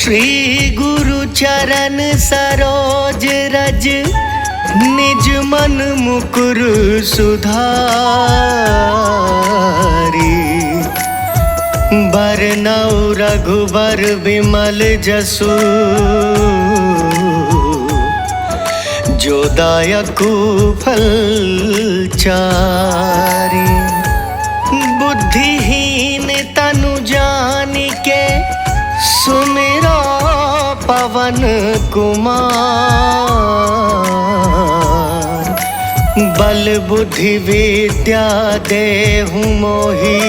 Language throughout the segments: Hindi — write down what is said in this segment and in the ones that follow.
श्री गुरु चरण सरोज रज निज मन मुकुर सुधारी। बरनउँ रघुबर विमल जसु जो दायकु फल चारि। बुद्धिहीन तनु जानिके सुमिरो पवन कुमार। बल बुद्धि विद्या देहु मोहि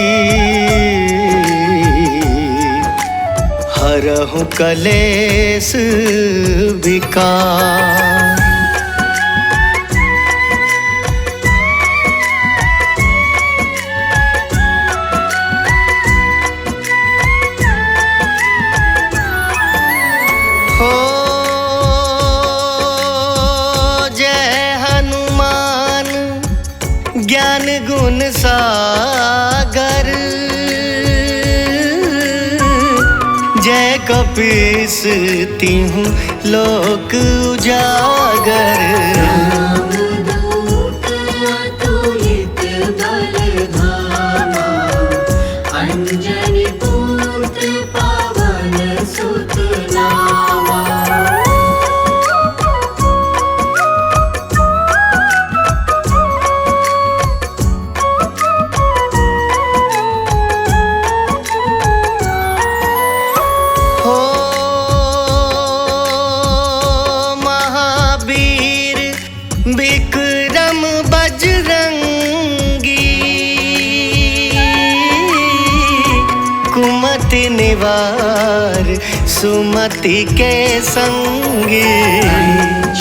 हरहु कलेस विकार। ज्ञान गुण सागर जय कपीस तिहु लोक उजागर। रामदूत अतुलित बल धामा अंजनी पुत्र पवन सुत नामा। विक्रम बजरंगी कुमति निवार सुमति के संगी।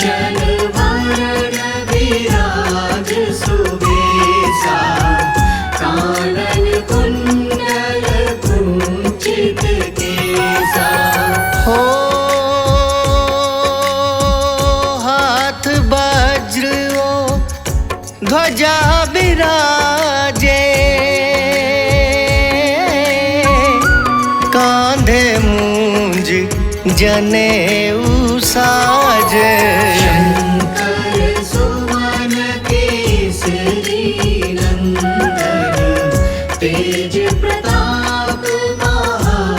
चल वरण विराज सुबेसा कानन कुंडल कुंचित केसा। हो हाथ वज्र ध्वजा विराजे कांधे मूंज जनेऊ साजे। शंकर सुवन केसरी नंदन तेज प्रताप महाजगवंदन।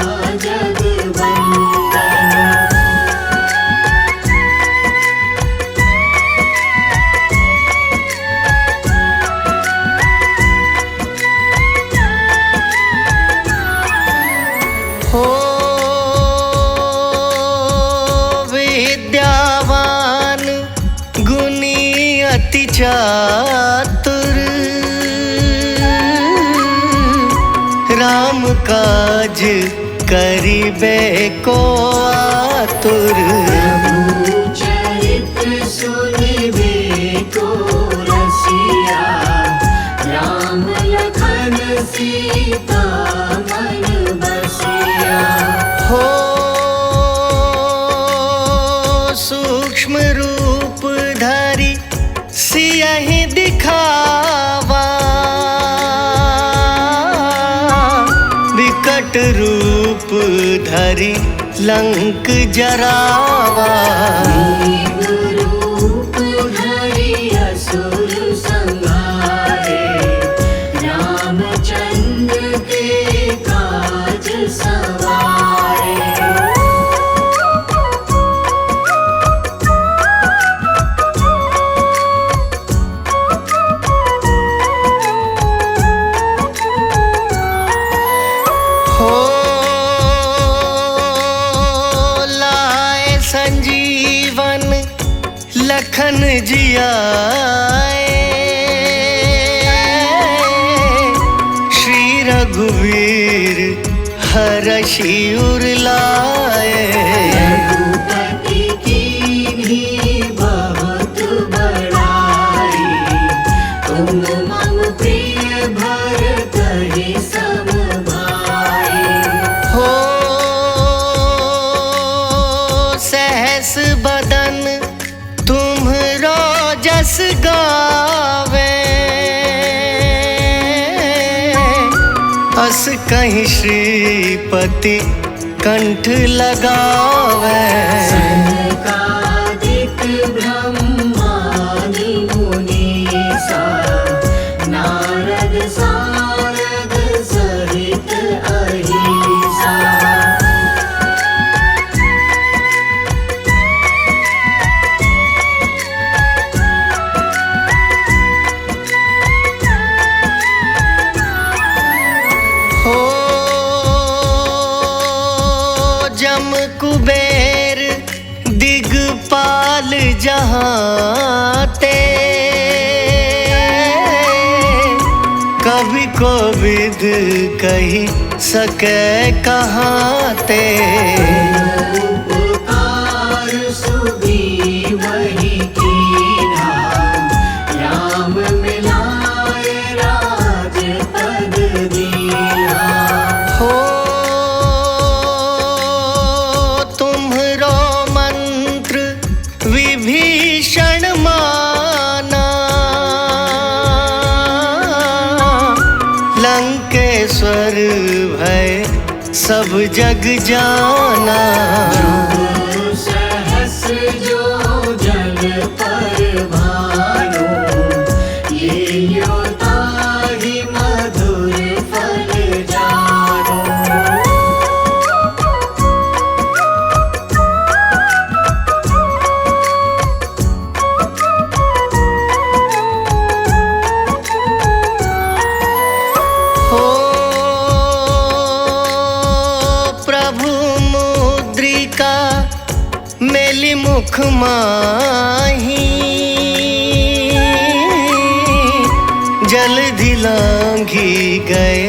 हो विद्यावान गुणी अति चातुर राम काज करिबे को आतुर। प्रभु चरित्र सुनिबे को रसिया राम लखन सीता मन बसिया। हो सूक्ष्म रूप धरि सियहि दिखावा विकट रूप धरि लंक जरावा। दीन रूप धरि असुर संहारे रामचंद्र के काज सवारे। हो लाए संजीवन लखन जियाए श्री रघुवीर हरषि उर लाए। रघुपति कीन्ही बहुत बड़ाई तुम मम प्रिय भरतहि सम भाई। हो सहस बदन तुम्हरो जस गावे अस कहीं श्रीपति कंठ लगावे। सनकादिक ब्रह्मादि मुनीसा नारद सारद सहित अहिसा। हो जम कुबेर दिगपाल जहाते, कभी को विद कही सके कहाते। उपकार सुग्रीव वही कीन्हा, राम मिलाए राजपद दीन्हा। हो तुम्हरो मंत्र विभीषण माना, लंकेश्वर भय सब जग जाना। सहस जो जन पर भानु, ये योताहि मधुर फल जानो। हो प्रभु मुद्रिका मेली मुख माही, जलधि लांघी गए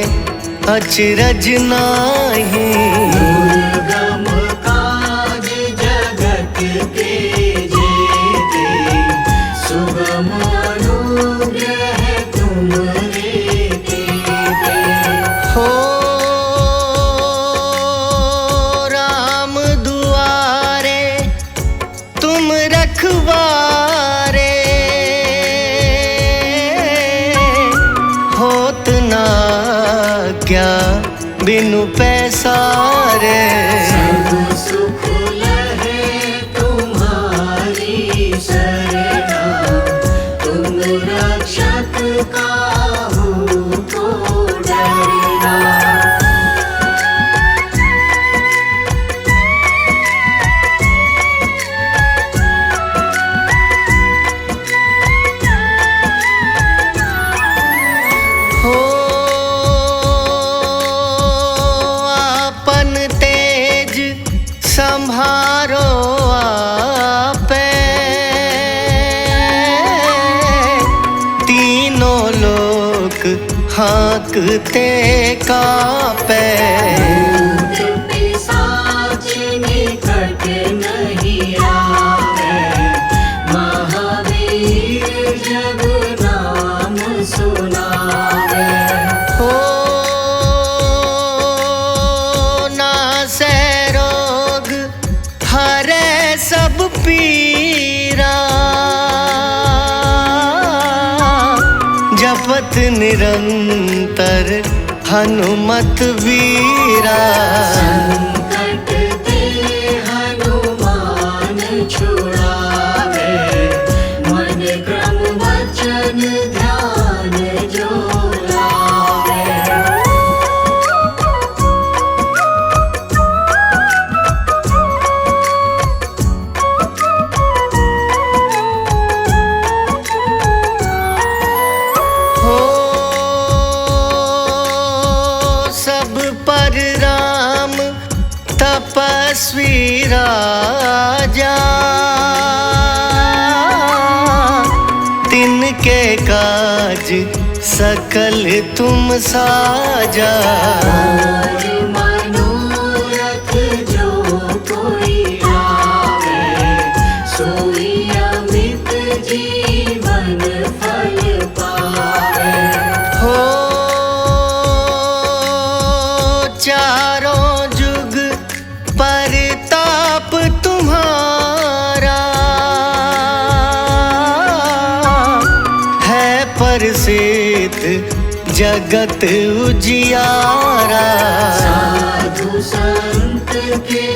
अचरज नाही। दुर्गम काज जगत के जेते, सुगम अनुग्रह तुम्हरे तेते। हो राम दुआरे तुम रखवारे, होत ना क्या बिनु पैसारे। सब सुख लहे तुम्हारी शरणा, तुम रक्षक काहू को डरना। हो आपन तेज संभारो आपे, तीनों लोक हाँकते कापे। भूत पिशाच निकट नहीं आवे, महावीर जब नाम सुनावे। हो नासै रोग हरै सब पीरा, जपत निरंतर हनुमत वीरा। संकट ते हनुमान छुड़ावे, मन क्रम वचन ध्यान जो लावे। हो सब पर राम तपस्वी राजा, तिनके काज सकल तुम साजा। और मनोरथ जो कोई लावे, सोई अमित जीवन फल पावे। हो चारों जुग परताप तुम्हारा, है प्रसिद्ध जगत उजियारा। साधु संत के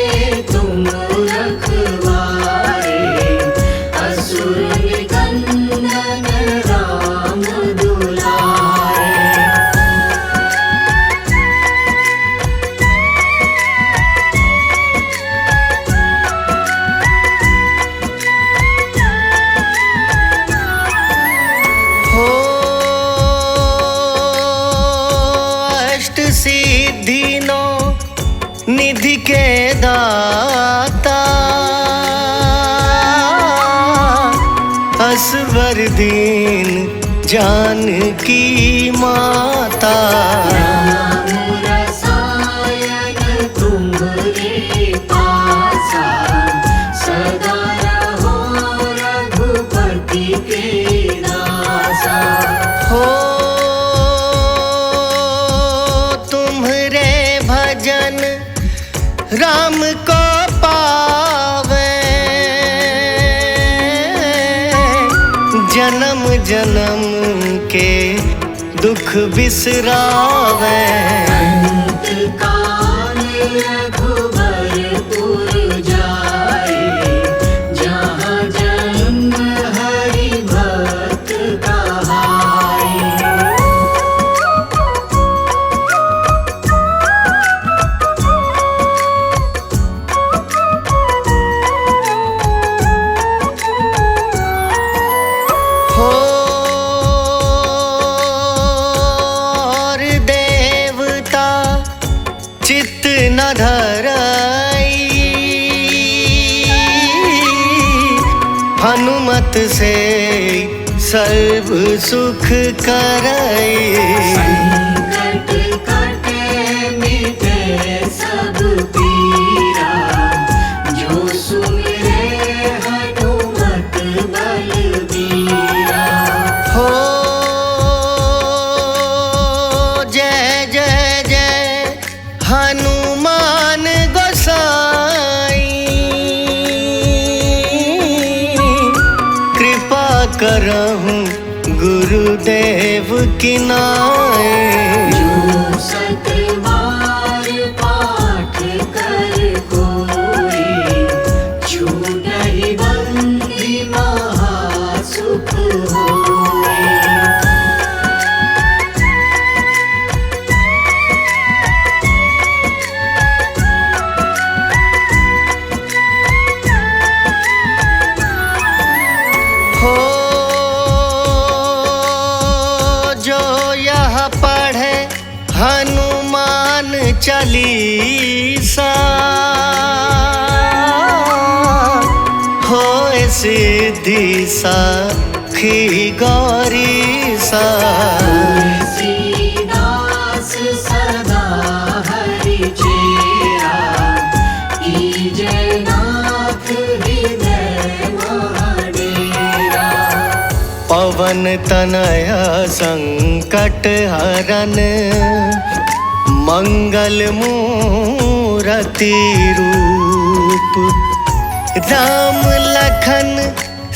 तुम रखवारे, असुर निकंदन राम दुलारे। हो अष्ट सिद्धि नौ निधि के दाता, असवर दीन जानकी माता। राम रसायन तुम्हारे पासा, सदा रहो रघुपति के दासा। हो तुम्हरे भजन राम को पावे, जन्म जन्म के दुख बिसरावे। अंत काल रघुबरपुर जाए, जहाँ जन्म हरि भक्त कहाए। हो और देवता चित्त न धरई, हनुमत से सर्व सुख करई। संकट कटे मिटे सब पीरा, जो सुमिरे हनुमत बलबीरा। हो जय जय जय हनुमान गोसाई, कृपा करहूँ गुरुदेव की नाई। जो सत बार पाठ कर कोई, छूटहि बंदी महासुख होई। हो जो यह पढ़े हनुमान चालीसा, होए सिद्धि साखी गौरी सा। तुलसीदास सदा हरि चेरा, कीजय नाथ हृदय महाडेरा। पवन तनया संकट हरन, मंगल मूरति रूप। राम लखन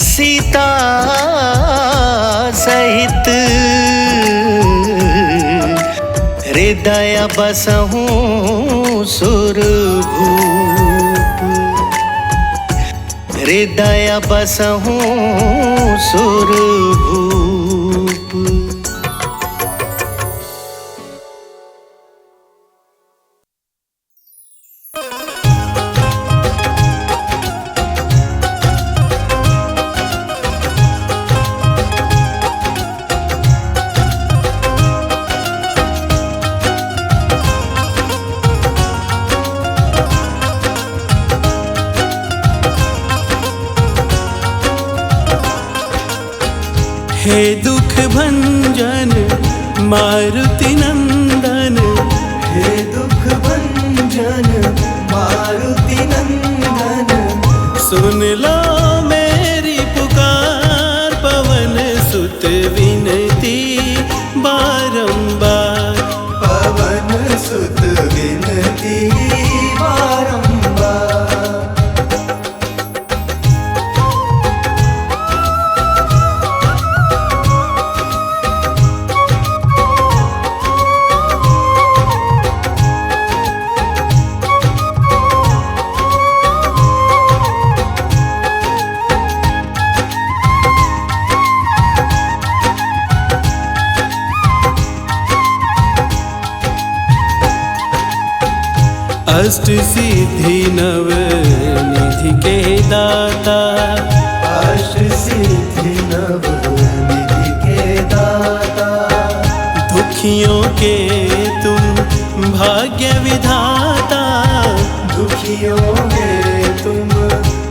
सीता सहित, हृदय बसहूँ सुरभूप। हृदय बसहूँ सुरभूप। हे दुख भंजन मारुति नंदन, हे दुख भंजन मारुति नंदन। सुन लो मेरी पुकार, पवन सुत विनती बारंबार। पवन सुत विनती बारंबार। अष्ट सिद्धि नव निधि के दाता, अष्ट सिद्धि नव निधि के दाता, दुखियों के तुम भाग्य विधाता, दुखियों के तुम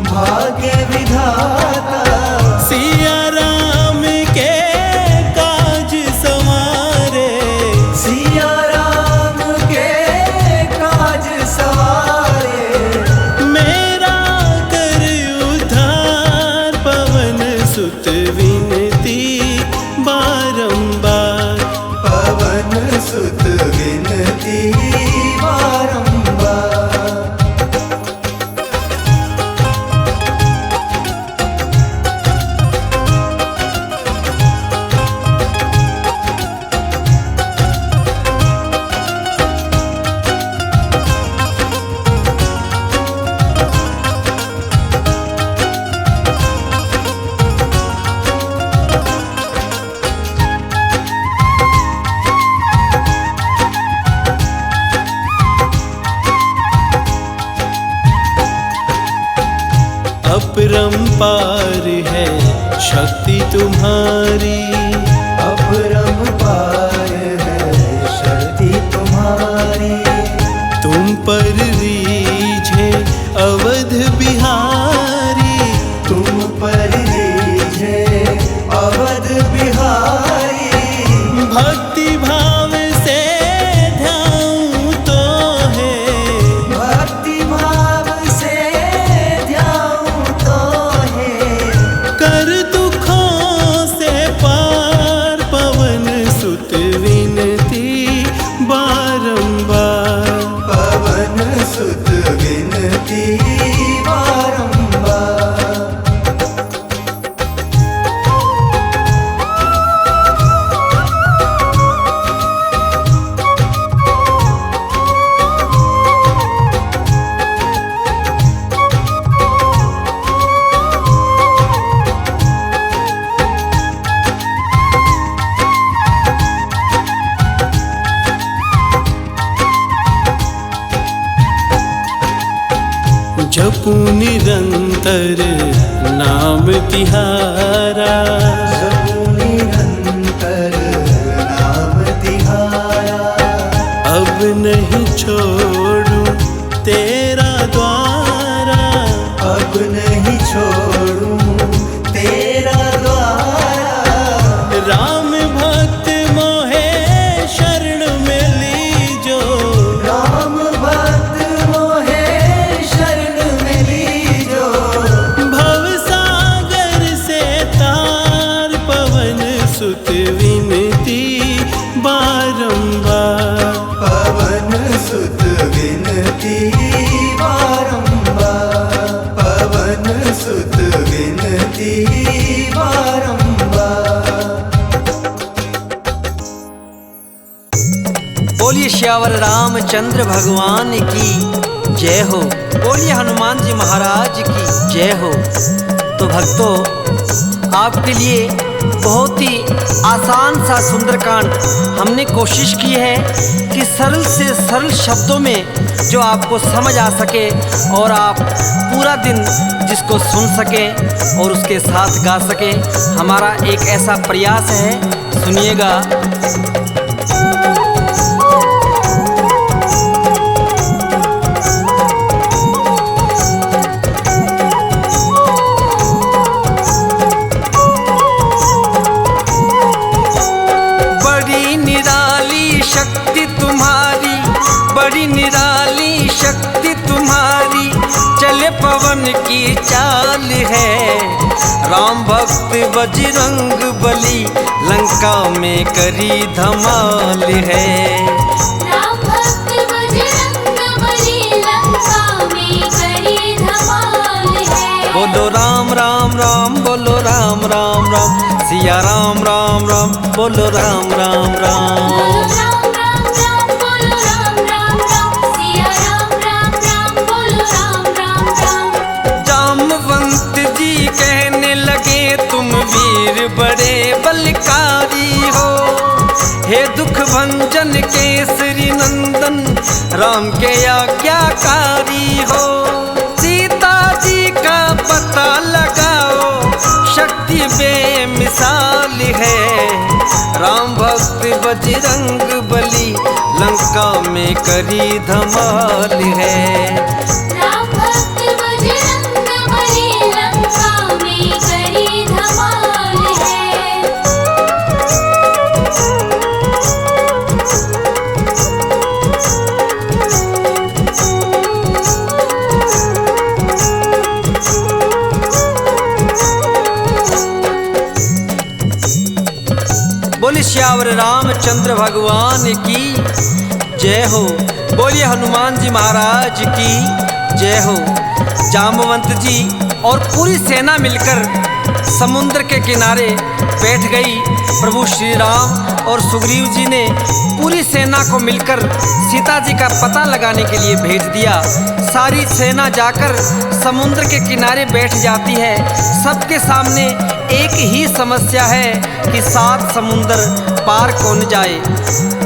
भाग्य विधाता, सिया राम के काज संवारे, सिया राम के काज सवारे, मेरा कर उद्धार पवन सुत विनती बारंबार, पवन सुत विनती बारंबार। अपरंपार है शक्ति तुम्हारी, अपरंपार है शक्ति तुम्हारी, तुम पर रीझे अवध बिहारी, तुम पर रीझे अवध बिहारी, भक्ति भाव से ध्याऊं तो है, भक्ति भाव से ध्याऊं तो है, कर दुखों से पार पवन सुत विनती बारंबार, पवन सुत विनती बारंबार। जपू निरंतर नाम तिहारा, जपू निरंतर नाम तिहारा, अब नहीं छोड़ू तेरा द्वारा, अब नहीं छोड़ूं तेरा द्वारा, राम भक्त मोहे शरण में लीजो, राम भक्त मोहे शरण में लीजो, भव सागर से तार पवन सुत विनती बारंबार, पवन सुत विनती बारंबार, पवन सुत विनती बारंबार। बोलिए श्यावर रामचंद्र भगवान की जय हो, बोलिए हनुमान जी महाराज की जय हो। तो भक्तों, आपके लिए बहुत ही आसान सा सुंदरकांड हमने कोशिश की है कि सरल से सरल शब्दों में जो आपको समझ आ सके और आप पूरा दिन जिसको सुन सकें और उसके साथ गा सकें। हमारा एक ऐसा प्रयास है, सुनिएगा। बड़ी निराली शक्ति तुम्हारी, चले पवन की चाल है। राम भक्त बजरंग बली लंका में करी धमाल है। राम भक्त बजरंग बली लंका में करी धमाल है। बोलो राम राम राम, बोलो राम राम राम, सिया राम राम राम, बोलो राम राम राम। बोलो राम राम राम, बोलो राम राम राम, सिया राम राम राम, बोलो राम राम राम। जामवंत जी कहने लगे तुम वीर बड़े बलकारी हो। हे दुख भंजन केसरी नंदन राम के आज्ञाकारी हो। सीता जी का पता लगाओ, शक्ति बेमिसाल है। राम भक्त बजरंग बली लंका में करी धमाल है। राम भक्त बजरंग बली लंका में करी धमाल है। बोलिए श्यावर रामचंद्र भगवान की जय हो। बोलिए हनुमान जी महाराज की जय हो। जामवंत जी और पूरी सेना मिलकर समुद्र के किनारे बैठ गई। प्रभु श्री राम और सुग्रीव जी ने पूरी सेना को मिलकर सीता जी का पता लगाने के लिए भेज दिया। सारी सेना जाकर समुद्र के किनारे बैठ जाती है। सबके सामने एक ही समस्या है कि 7 समुंदर पार कौन जाए।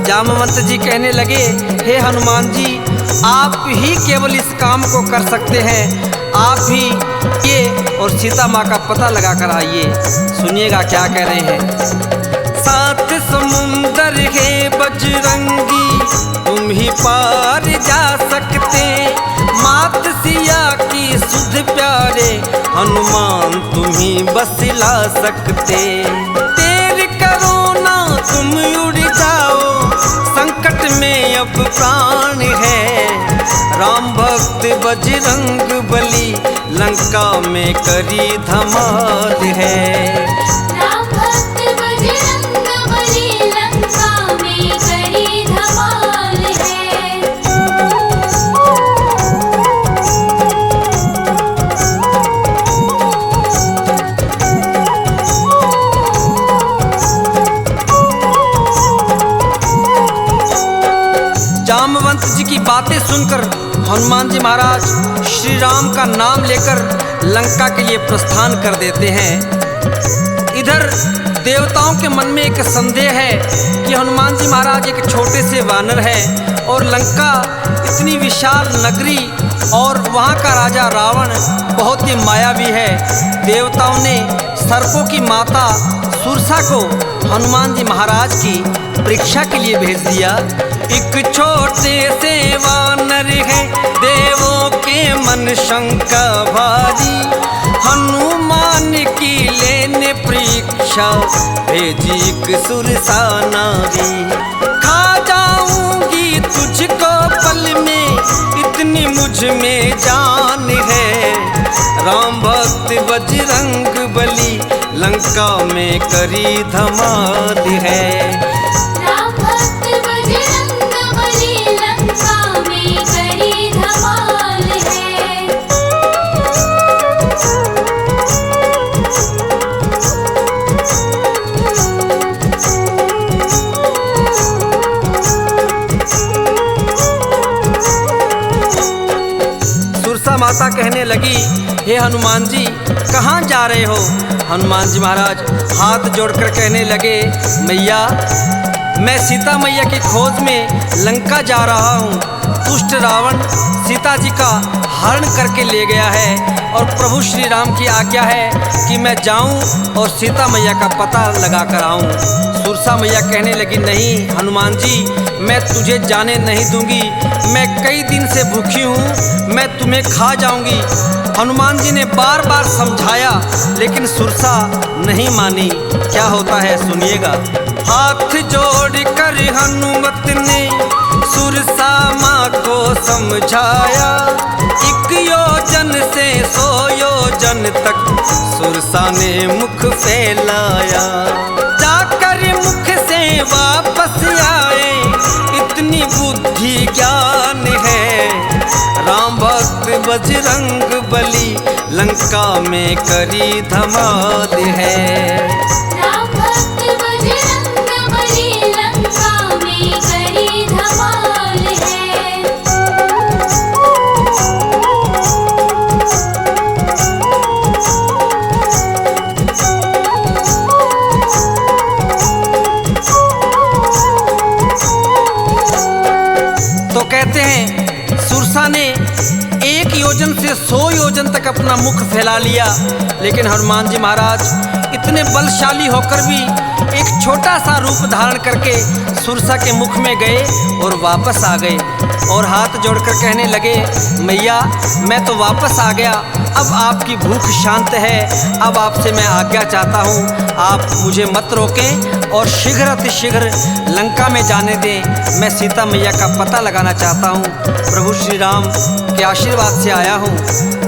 जामवंत जी कहने लगे, हे हनुमान जी, आप ही केवल इस काम को कर सकते हैं। आप ही ये और सीता माँ का पता लगा कर आइए। सुनिएगा क्या कह रहे हैं। 7 समुंदर है बजरंगी, तुम ही पार जा सकते। मात सिया की सुध प्यारे, हनुमान तुम ही बस ला सकते। देर करो ना तुम उड़ जाओ, संकट में अब प्राण है। राम भक्त बजरंग बली लंका में करी धमाल है। राम भक्त बजरंग बली लंका में करी धमाल है। जामवंत जी की बातें सुनकर हनुमान जी महाराज श्री राम का नाम लेकर लंका के लिए प्रस्थान कर देते हैं। इधर देवताओं के मन में एक संदेह है कि हनुमान जी महाराज एक छोटे से वानर हैं और लंका इतनी विशाल नगरी और वहाँ का राजा रावण बहुत ही मायावी है। देवताओं ने सर्पों की माता सुरसा को हनुमान जी महाराज की परीक्षा के लिए भेज दिया। एक छोटे से वानर है, देवों के मन शंका भारी। हनुमान की लेने परीक्षा, भेजी एक सुरसा नारी। खा जाऊंगी तुझको पल में, इतनी मुझ में जान है। राम भक्त बजरंग बली लंका में करी धमाल है। राम भक्त बजरंग बली लंका में करी धमाल है। सुरसा माता कहने लगी, हे हनुमान जी कहाँ जा रहे हो। हनुमान जी महाराज हाथ जोड़कर कहने लगे, मैया मैं सीता मैया की खोज में लंका जा रहा हूँ। दुष्ट रावण सीता जी का हरण करके ले गया है और प्रभु श्री राम की आज्ञा है कि मैं जाऊँ और सीता मैया का पता लगा कर आऊँ। सुरसा मैया कहने लगी, नहीं हनुमान जी, मैं तुझे जाने नहीं दूंगी। मैं कई दिन से भूखी हूँ, मैं तुम्हें खा जाऊंगी। हनुमान जी ने बार बार समझाया लेकिन सुरसा नहीं मानी। क्या होता है सुनिएगा। हाथ जोड़कर हनुमत ने सुरसा माँ को समझाया। 1 योजन से 100 योजन तक सुरसा ने मुख फैलाया। जाकर मुख से वापस आए, इतनी बुद्धि ज्ञान है। राम भक्त बजरंग बली लंका में करी धमाल है। राम भक्त बजरंग बली लंका में करी धमाल है। तो कहते 1 योजन से 100 योजन तक अपना मुख फैला लिया, लेकिन हनुमान जी महाराज इतने बलशाली होकर भी एक छोटा सा रूप धारण करके सुरसा के मुख में गए और वापस आ गए और हाथ जोड़कर कहने लगे, मैया मैं तो वापस आ गया, अब आपकी भूख शांत है, अब आपसे मैं आज्ञा चाहता हूँ, आप मुझे मत रोकें और शीघ्र अतिशीघ्र लंका में जाने दें। मैं सीता मैया का पता लगाना चाहता हूँ, प्रभु श्री राम के आशीर्वाद से आया हूँ।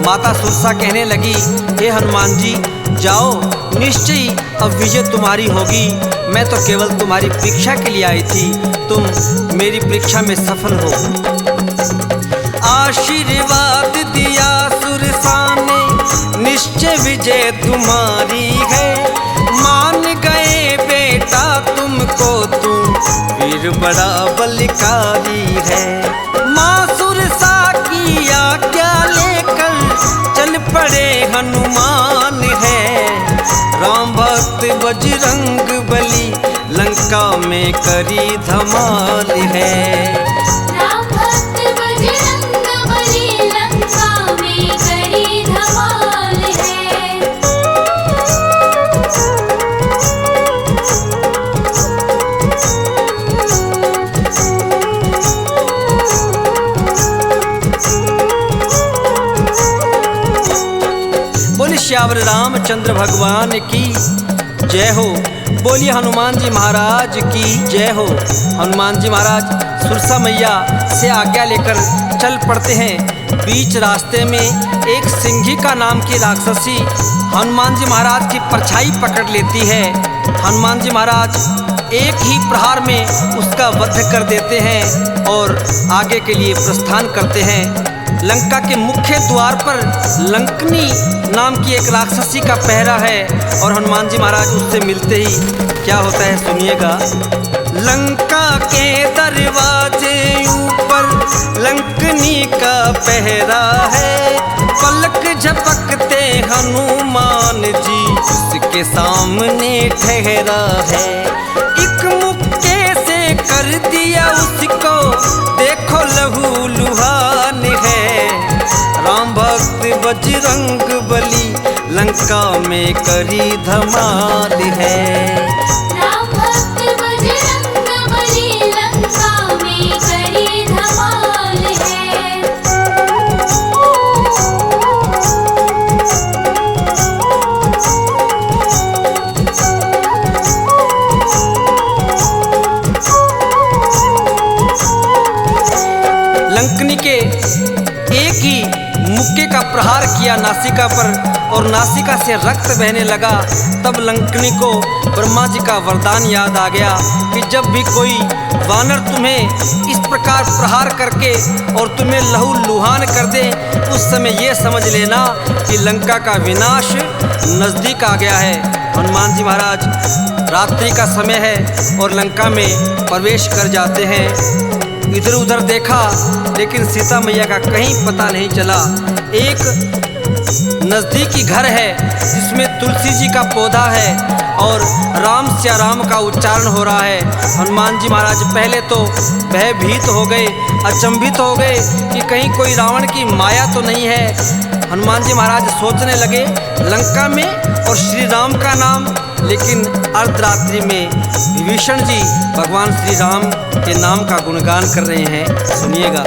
माता सुरसा कहने लगी, हे हनुमान जी जाओ, निश्चय अब विजय तुम्हारी होगी, मैं तो केवल तुम्हारी परीक्षा के लिए आई थी, तुम मेरी परीक्षा में सफल हो। आशीर्वाद दिया सुरसा ने, निश्चय विजय तुम्हारी है, मान गए बेटा तुमको, तुम वीर बड़ा बलकारी है। माँ सुरसा की आज्ञा लेकर चल पड़े हनुमान है, राम भक्त बजरंग बली लंका में करी धमाल है। राम भक्त बजरंग बली लंका में करी धमाल है। बोले श्यावर रामचंद्र भगवान की जय हो। बोलिए हनुमान जी महाराज की जय हो। हनुमान जी महाराज सुरसा मैया से आज्ञा लेकर चल पड़ते हैं। बीच रास्ते में एक सिंहिका नाम की राक्षसी हनुमान जी महाराज की परछाई पकड़ लेती है। हनुमान जी महाराज एक ही प्रहार में उसका वध कर देते हैं और आगे के लिए प्रस्थान करते हैं। लंका के मुख्य द्वार पर लंकनी नाम की एक राक्षसी का पहरा है और हनुमान जी महाराज उससे मिलते ही क्या होता है सुनिएगा। लंका के दरवाजे ऊपर लंकनी का पहरा है, पलक झपकते हनुमान जी उसके सामने ठहरा है। एक मुक्के से कर दिया उसको देखो लहू लुहान है, राम भक्त बजरंग बली लंका में करी धमाल है। राम भक्त बजरंग बली लंका में करी धमाल है। लंकनी के एक ही मुक्के का प्रहार किया नासिका पर और नासिका से रक्त बहने लगा। तब लंकनी को ब्रह्मा जी का वरदान याद आ गया कि जब भी कोई वानर तुम्हें इस प्रकार प्रहार करके और तुम्हें लहू लुहान कर दे, उस समय ये समझ लेना कि लंका का विनाश नज़दीक आ गया है। हनुमान जी महाराज रात्रि का समय है और लंका में प्रवेश कर जाते हैं। इधर उधर देखा लेकिन सीता मैया का कहीं पता नहीं चला। एक नज़दीकी घर है जिसमें तुलसी जी का पौधा है और राम सिया राम का उच्चारण हो रहा है। हनुमान जी महाराज पहले तो भयभीत हो गए, अचंभित हो गए कि कहीं कोई रावण की माया तो नहीं है। हनुमान जी महाराज सोचने लगे लंका में और श्री राम का नाम, लेकिन अर्धरात्रि में विभीषण जी भगवान श्री राम के नाम का गुणगान कर रहे हैं। सुनिएगा।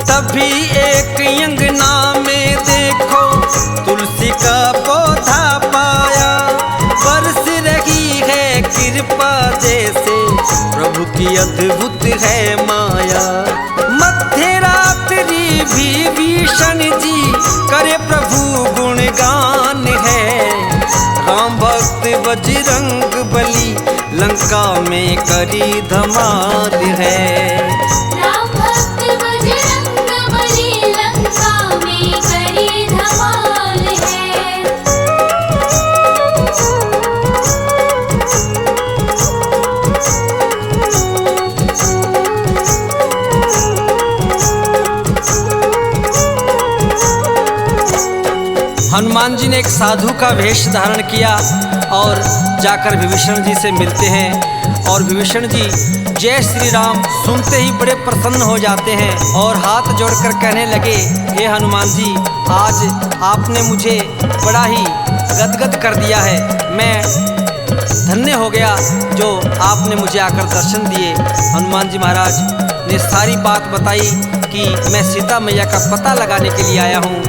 तभी एक अंगना में देखो तुलसी का पौधा पाया, बरस रही है कृपा जैसे प्रभु की अद्भुत है माया। मध्य रात्रि भी विभीषण जी करे प्रभु गुणगान है, राम भक्त बजरंग बली लंका में करी धमाल है। राम भक्त बजरंग बली लंका में करी धमाल है। हनुमान जी ने एक साधु का वेश धारण किया और जाकर विभीषण जी से मिलते हैं और विभीषण जी जय श्री राम सुनते ही बड़े प्रसन्न हो जाते हैं और हाथ जोड़कर कहने लगे, हे हनुमान जी, आज आपने मुझे बड़ा ही गदगद कर दिया है। मैं धन्य हो गया जो आपने मुझे आकर दर्शन दिए। हनुमान जी महाराज ने सारी बात बताई कि मैं सीता मैया का पता लगाने के लिए आया हूँ।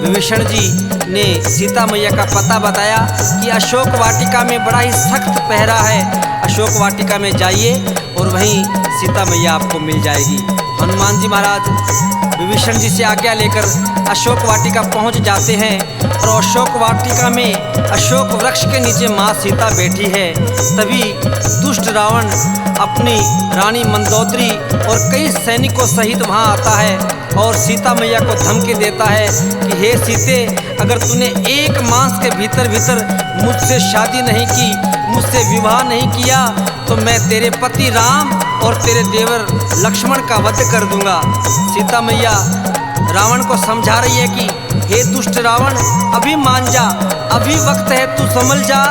विभीषण जी ने सीता मैया का पता बताया कि अशोक वाटिका में बड़ा ही सख्त पहरा है, अशोक वाटिका में जाइए और वहीं सीता मैया आपको मिल जाएगी। हनुमान जी महाराज विभीषण जी से आज्ञा लेकर अशोक वाटिका पहुंच जाते हैं और अशोक वाटिका में अशोक वृक्ष के नीचे माँ सीता बैठी है। तभी दुष्ट रावण अपनी रानी मंदोदरी और कई सैनिकों सहित वहां आता है और सीता मैया को धमकी देता है कि हे सीते, अगर तूने एक मास के भीतर भीतर मुझसे शादी नहीं की, मुझसे विवाह नहीं किया, तो मैं तेरे पति राम और तेरे देवर लक्ष्मण का वध कर दूंगा। सीता मैया रावण को समझा रही है कि हे दुष्ट रावण, अभी मान जा, अभी वक्त है, तू संभल जा,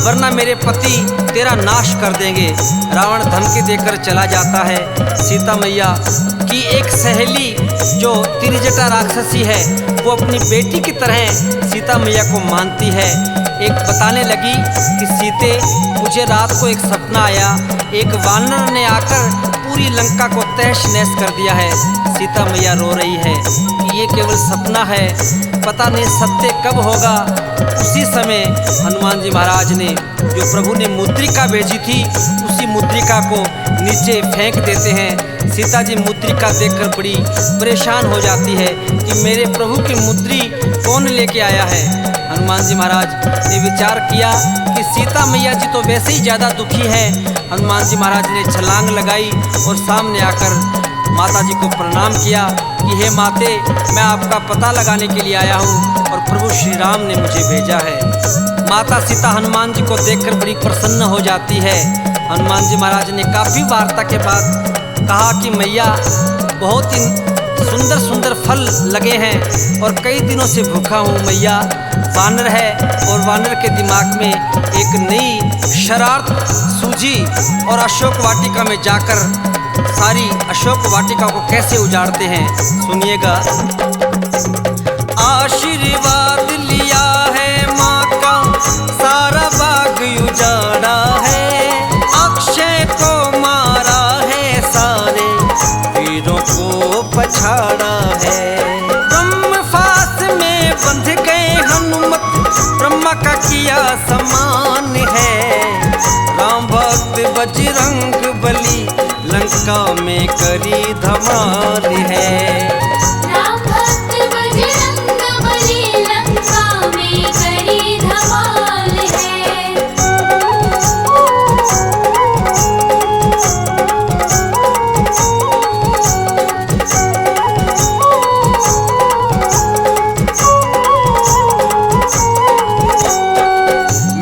वरना मेरे पति तेरा नाश कर देंगे। रावण धमकी देकर चला जाता है। सीता मैया की एक सहेली जो त्रिजटा राक्षसी है, वो अपनी बेटी की तरह सीता मैया को मानती है। एक बताने लगी कि सीते, मुझे रात को एक सपना आया, एक वानर ने आकर पूरी लंका को तहस नहस कर दिया है। सीता मैया रो रही है कि ये केवल सपना है, पता नहीं सत्य कब होगा। उसी समय हनुमान जी महाराज ने जो प्रभु ने मुद्रिका भेजी थी, उसी मुद्रिका को नीचे फेंक देते हैं। सीता जी मुद्रिका देखकर बड़ी परेशान हो जाती है कि मेरे प्रभु की मुद्री कौन लेके आया है। हनुमान जी महाराज ने विचार किया कि सीता मैया जी तो वैसे ही ज़्यादा दुखी है। हनुमान जी महाराज ने छलांग लगाई और सामने आकर माता जी को प्रणाम किया कि हे माते, मैं आपका पता लगाने के लिए आया हूँ और प्रभु श्री राम ने मुझे भेजा है। माता सीता हनुमान जी को देखकर बड़ी प्रसन्न हो जाती है। हनुमान जी महाराज ने काफ़ी वार्ता के बाद कहा कि मैया, बहुत ही सुंदर सुंदर फल लगे हैं और कई दिनों से भूखा हूँ मैया। वानर है और वानर के दिमाग में एक नई शरारत सूझी और अशोक वाटिका में जाकर सारी अशोक वाटिका को कैसे उजाड़ते हैं, सुनिएगा। आशीर्वाद लिया है माँ का, सारा बाग उजाड़ा है, अक्षय को मारा है, सारे वीरों को पछाड़ा है। ब्रह्मफास में बंध गए हनुमत, ब्रह्मा का किया समान है, राम भक्त बजरंग बली लंका में करी धमाल है। राम भक्त बजरंग बली लंका में करी धमाल है।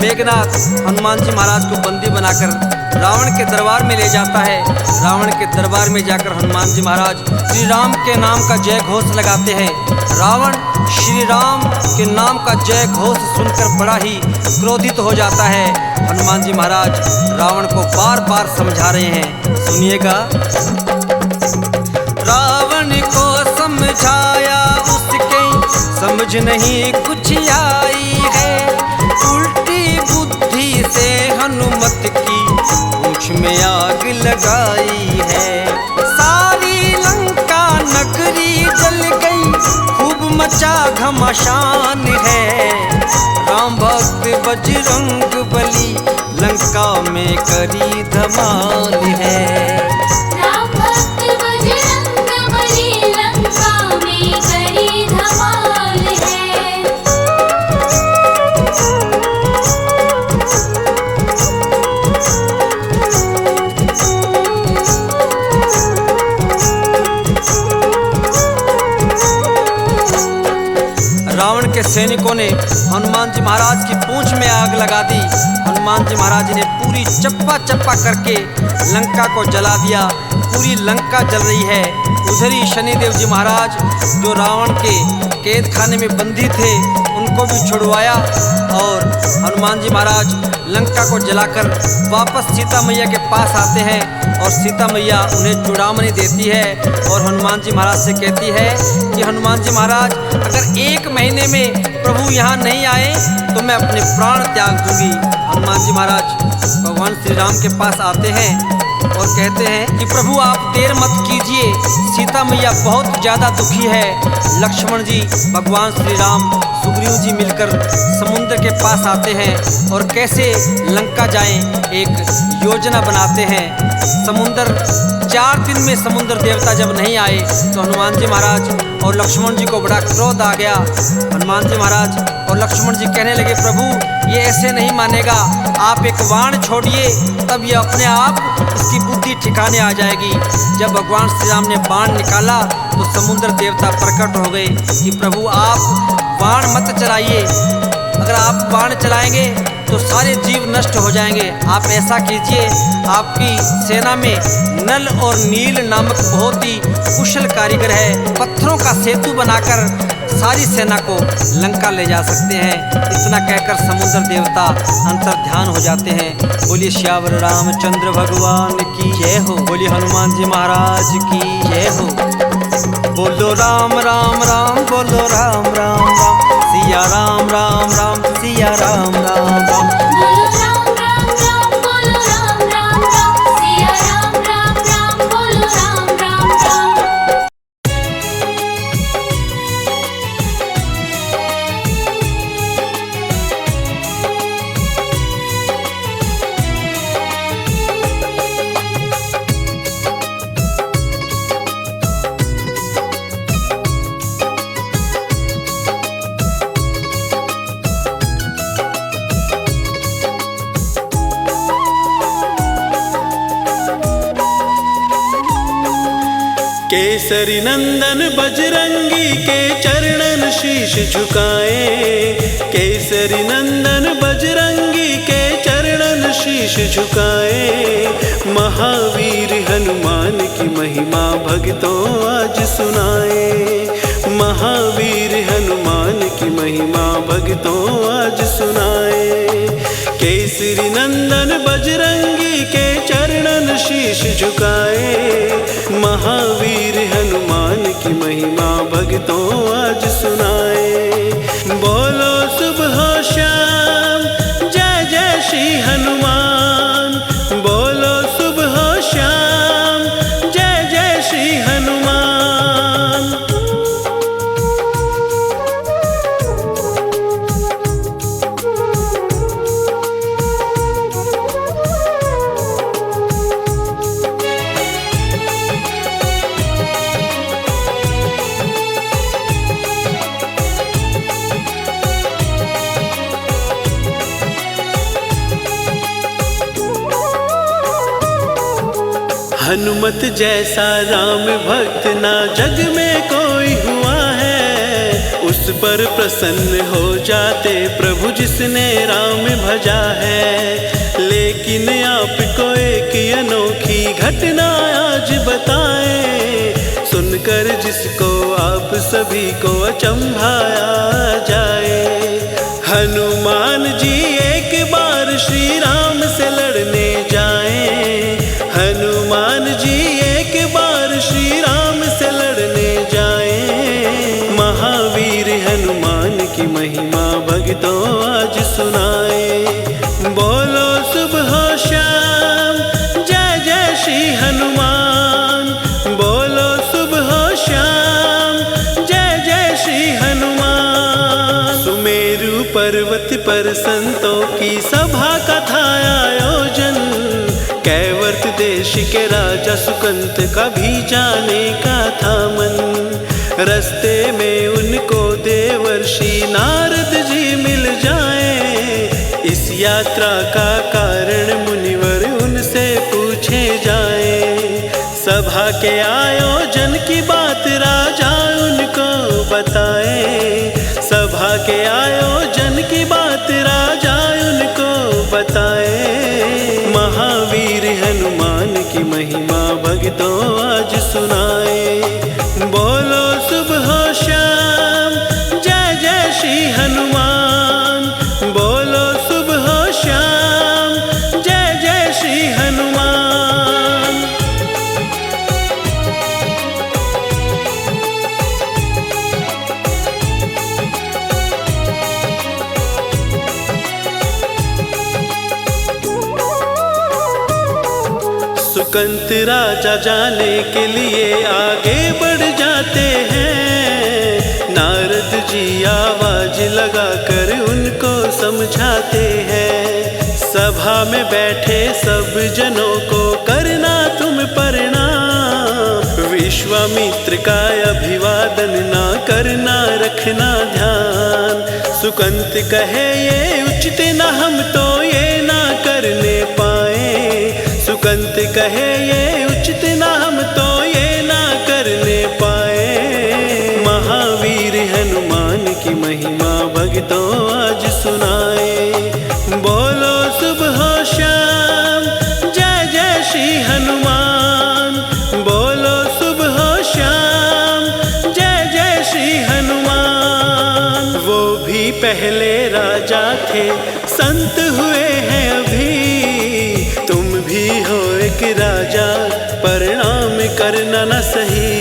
मेघनाथ हनुमान जी महाराज को बंदी बनाकर रावण के दरबार में ले जाता है। रावण के दरबार में जाकर हनुमान जी महाराज श्री राम के नाम का जय घोष लगाते हैं। रावण श्री राम के नाम का जय घोष सुनकर बड़ा ही क्रोधित हो जाता है। हनुमान जी महाराज रावण को बार बार समझा रहे हैं, सुनिएगा। रावण को समझाया उसके समझ नहीं कुछ आई है, उल्टी बुद्धि से हनुमत की पूंछ में आग लगाई है। सारी लंका नगरी जल गई, खूब मचा घमासान है, राम भक्त बजरंग बली लंका में करी धमाल है। राम भक्त बजरंग बली लंका में करी धमाल है। रावण के सैनिकों ने हनुमान जी महाराज की पूंछ में आग लगा दी। हनुमान जी महाराज ने पूरी चप्पा चप्पा करके लंका को जला दिया। पूरी लंका जल रही है, उधर ही शनिदेव जी महाराज जो रावण के कैद खाने में बंदी थे उनको भी छुड़वाया और हनुमान जी महाराज लंका को जलाकर वापस सीता मैया के पास आते हैं और सीता मैया उन्हें चूड़ामणि देती है और हनुमान जी महाराज से कहती है कि हनुमान जी महाराज अगर 1 महीने में प्रभु यहाँ नहीं आए तो मैं अपने प्राण त्याग दूंगी। हनुमान जी महाराज भगवान श्री राम के पास आते हैं और कहते हैं कि प्रभु आप देर मत कीजिए, सीता मैया बहुत ज़्यादा दुखी है। लक्ष्मण जी, भगवान श्री राम, सुग्रीव जी मिलकर समुद्र के पास आते हैं और कैसे लंका जाएं एक योजना बनाते हैं। समुद्र 4 दिन में समुद्र देवता जब नहीं आए तो हनुमान जी महाराज और लक्ष्मण जी को बड़ा क्रोध आ गया। हनुमान जी महाराज और लक्ष्मण जी कहने लगे प्रभु ये ऐसे नहीं मानेगा, आप एक बाण छोड़िए तब ये अपने आप उसकी बुद्धि ठिकाने आ जाएगी। जब भगवान श्री राम ने बाण निकाला तो समुद्र देवता प्रकट हो गए कि प्रभु आप बाण मत चलाइए, अगर आप बाण चलाएंगे तो सारे जीव नष्ट हो जाएंगे। आप ऐसा कीजिए, आपकी सेना में नल और नील नामक बहुत ही कुशल कारीगर है, पत्थरों का सेतु बनाकर सारी सेना को लंका ले जा सकते हैं। इतना कहकर समुद्र देवता अंतर ध्यान हो जाते हैं। बोलिए श्यावर रामचंद्र भगवान की जय हो, बोलिए हनुमान जी महाराज की जय हो। बोलो राम राम राम, बोलो राम राम राम, सिया राम राम राम, सिया राम राम राम। बोलो राम राम राम, बोलो राम राम राम, सिया राम राम राम, बोलो राम राम राम। केसरी नंदन बजरंगी के चरणन शीश झुकाए, केसरी नंदन बजरंगी के चरणन शीश झुकाए। महावीर हनुमान की महिमा भक्तों आज सुनाए, महावीर हनुमान की महिमा भक्तों आज सुनाए। केसरी नंदन बजरंगी के चरणन शीश झुकाए, महावीर हनुमान की महिमा भक्तों आज सुनाए। बोलो सुबह शाम जय जय श्री हनुमान, बोलो सुबह शाम जय जय श्री हनुमान। हनुमत जैसा राम भक्त ना जग में कोई हुआ है, उस पर प्रसन्न हो जाते प्रभु जिसने राम भजा है। लेकिन आपको एक अनोखी घटना आज बताए, सुनकर जिसको आप सभी को अचंभाया जाए। हनुमान जी एक बार श्री राम से लड़ने जाए, हनुमान जी एक बार श्री राम से लड़ने जाए। महावीर हनुमान की महिमा भक्तों आज सुनाए। बोलो सुबह शाम जय जय श्री हनुमान, बोलो सुबह शाम जय जय श्री हनुमान। सुमेरु पर्वत पर संतों की सभा का था आयोजन, कैवर्त देश के राजा सुकंत का भी जाने का था मन। रस्ते में उनको देवर्षि नारद जी मिल जाए, इस यात्रा का कारण मुनिवर उनसे पूछे जाए। सभा के आयोजन की बात राजा उनको बताए, सभा के आयोजन की बात राजा उनको बताए। महावीर हनुमान की महिमा भक्त भक्तों आज सुनाए। बोलो सुबह शाम जय जय श्री हनुमान, बोलो सुबह शाम जय जय श्री हनुमान। सुकंत राजा जाने के लिए आगे बढ़ जाते हैं, नारद जी आवाज लगाकर उनको समझाते हैं। सभा में बैठे सब जनों को करना तुम प्रणाम, विश्वामित्र का अभिवादन ना करना रखना ध्यान। सुकंत कहे ये उचित न हम तो ये ना करने पाए, सुकंत कहे ये उचित ना हम तो ये ना करने पाए। महावीर हनुमान की महिमा भक्तों आज सुनाए। बोलो सुबह शाम जय जय श्री हनुमान, बोलो सुबह शाम जय जय श्री हनुमान। वो भी पहले राजा थे संत हुए हैं अभी, तुम भी हो एक राजा प्रणाम करना न सही।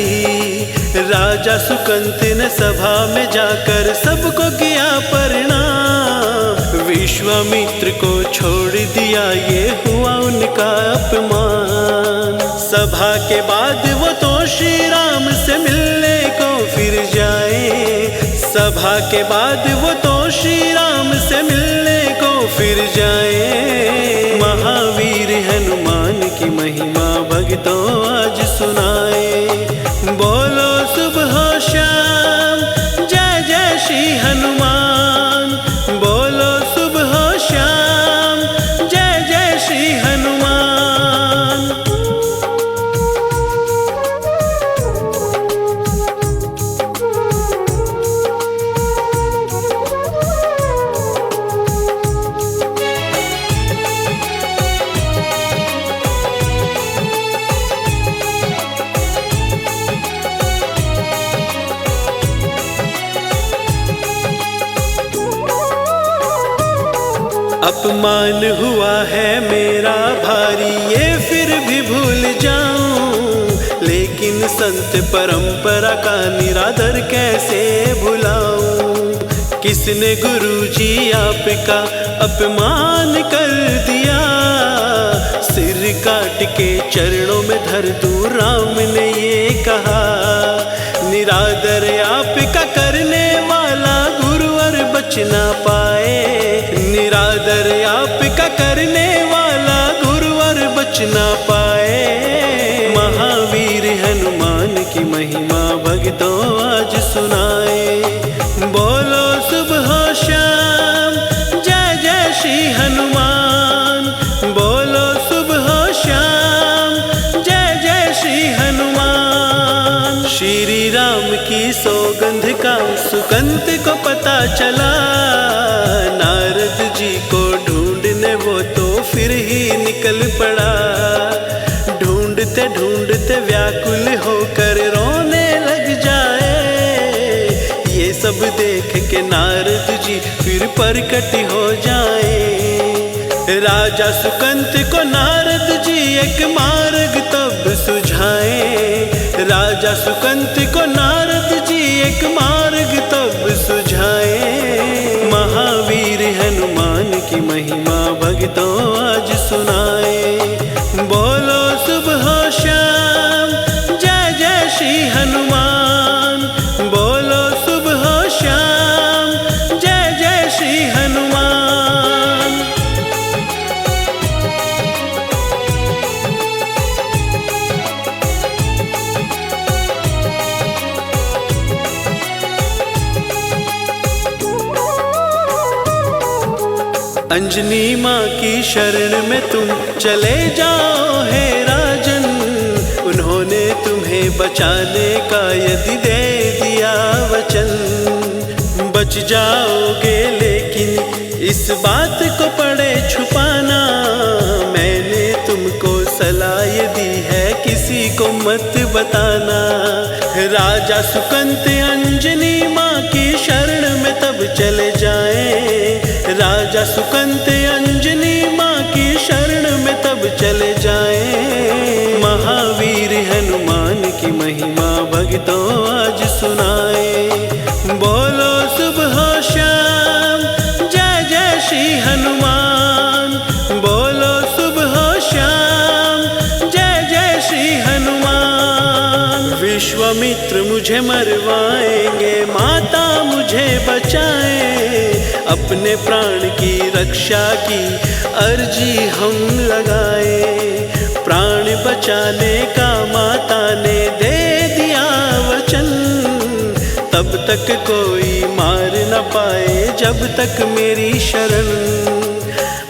राजा सुकंत ने सभा में जाकर सबको किया प्रणाम, विश्वामित्र को छोड़ दिया ये हुआ उनका अपमान। सभा के बाद वो तो श्री राम से मिलने को फिर जाए, सभा के बाद वो तो श्री राम से मिलने को फिर जाए। महावीर हनुमान की महिमा भक्तों आज सुनाए। बोलो सुबह शाम जय जय श्री हनुमान, बोलो सुबह शाम जय जय श्री हनुमान। अपमान हुआ है मेरा भारी ये फिर भी भूल जाऊं, लेकिन संत परंपरा का निरादर कैसे भुलाऊं। किसने गुरुजी आपका अपमान कर दिया, सिर काट के चरणों में धर दूं राम ने ये कहा। निरादर आपका करने वाला गुरुवर बच ना पाए, निरादर आपका करने वाला गुरुवर बच ना पाए। महावीर हनुमान की महिमा भक्तों आज सुनाए। बोलो सुबह शाम जय जय श्री हनुमान, बोलो सुबह शाम जय जय श्री हनुमान। श्री राम की सौगंध का सुकंत को पता चला, नारद जी को ढूंढने वो तो फिर ही निकल पड़ा। ढूंढते ढूंढते व्याकुल होकर रोने लग जाए, ये सब देख के नारद जी फिर प्रकट हो जाए। राजा सुकंत को नारद जी एक मार्ग तब सुझाए, राजा सुकंत को नारद जी एक मार्ग तब सुझाए। महावीर हनुमान की महिमा भक्तों आज सुनाए। बोलो सुबह शाम जय जय श्री हनुमान, बोलो सुबह शाम जय जय श्री हनुमान। अंजनी माँ की शरण में तुम चले जाओ हे राजन, उन्होंने तुम्हें बचाने का यदि दे दिया वचन। बच जाओगे लेकिन इस बात को पड़े छुपाना, मैंने तुमको सलाह दी है किसी को मत बताना। राजा सुकंत अंजनी माँ की शरण में तब चले जाएं। राजा सुकंत अंजनी माँ की शरण में तब चले जाएं। महावीर हनुमान की महिमा भक्तों आज सुनाए। बोलो सुबह शाम जय जय श्री हनुमान। बोलो सुबह शाम जय जय श्री हनुमान। विश्वामित्र मुझे मरवाएंगे, माता मुझे बचाए। अपने प्राण की रक्षा की अर्जी हम लगाए। प्राण बचाने का माता ने दे दिया वचन। तब तक कोई मार न पाए जब तक मेरी शरण।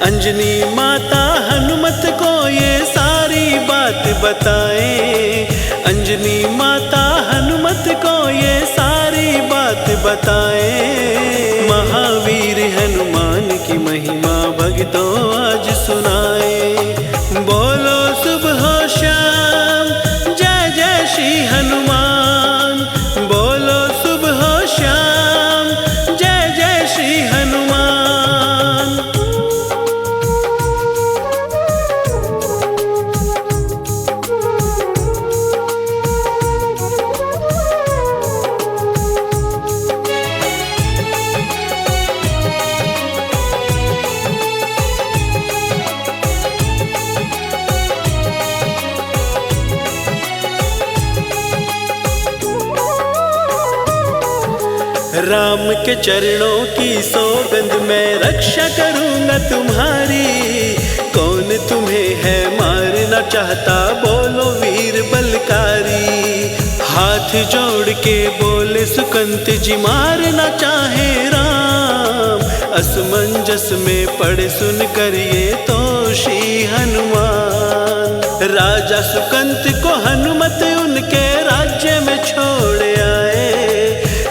अंजनी माता हनुमत को ये सारी बात बताए। अंजनी माता हनुमत को ये सारी बात बताए। महावीर हनुमान की महिमा भक्तों आज सुनाए। बोलो सुबह शाम जय जय श्री हनुमान। बोलो सुबह शाम जय जय श्री हनुमान। राम के चरणों की सौगंध मैं रक्षा करूंगा तुम्हारी। कौन तुम्हें है मारना चाहता, बोलो वीर बलकारी। हाथ जोड़ के बोले सुकंत जी मारना चाहे राम। असमंजस में पड़े सुन कर ये तो श्री हनुमान। राजा सुकंत को हनुमत उनके राज्य में छोड़ आए।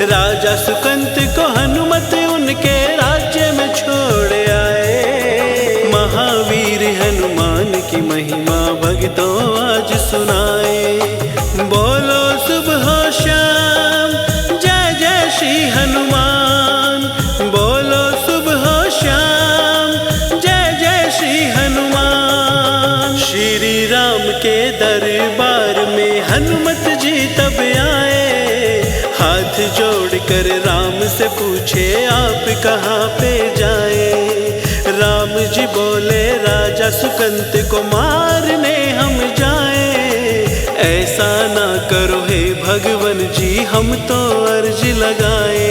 राजा सुकंत को हनुमत उनके राज्य में छोड़ आए। महावीर हनुमान की महिमा भक्तों आज सुनाए। बोलो सुबह शाम जय जय श्री हनुमान। बोलो सुबह शाम जय जय श्री हनुमान। श्री राम के दरबार में हनुमत जी तब आए। हाथ जोड़कर राम से पूछे आप कहाँ पे जाए। राम जी बोले राजा सुकंत को मारने हम जाए। ऐसा ना करो हे भगवन जी हम तो अर्ज लगाए।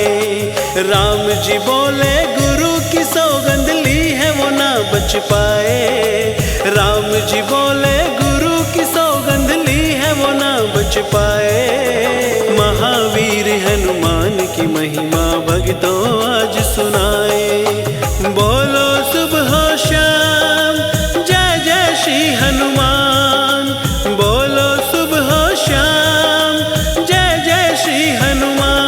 राम जी बोले गुरु की सौगंध ली है वो ना बच पाए। राम जी बोले गुरु की सौगंध ली है वो ना बच पाए। महावीर हनुमान की महिमा भक्तों आज सुनाए। बोलो सुबह शाम जय जय श्री हनुमान। बोलो सुबह शाम जय जय श्री हनुमान।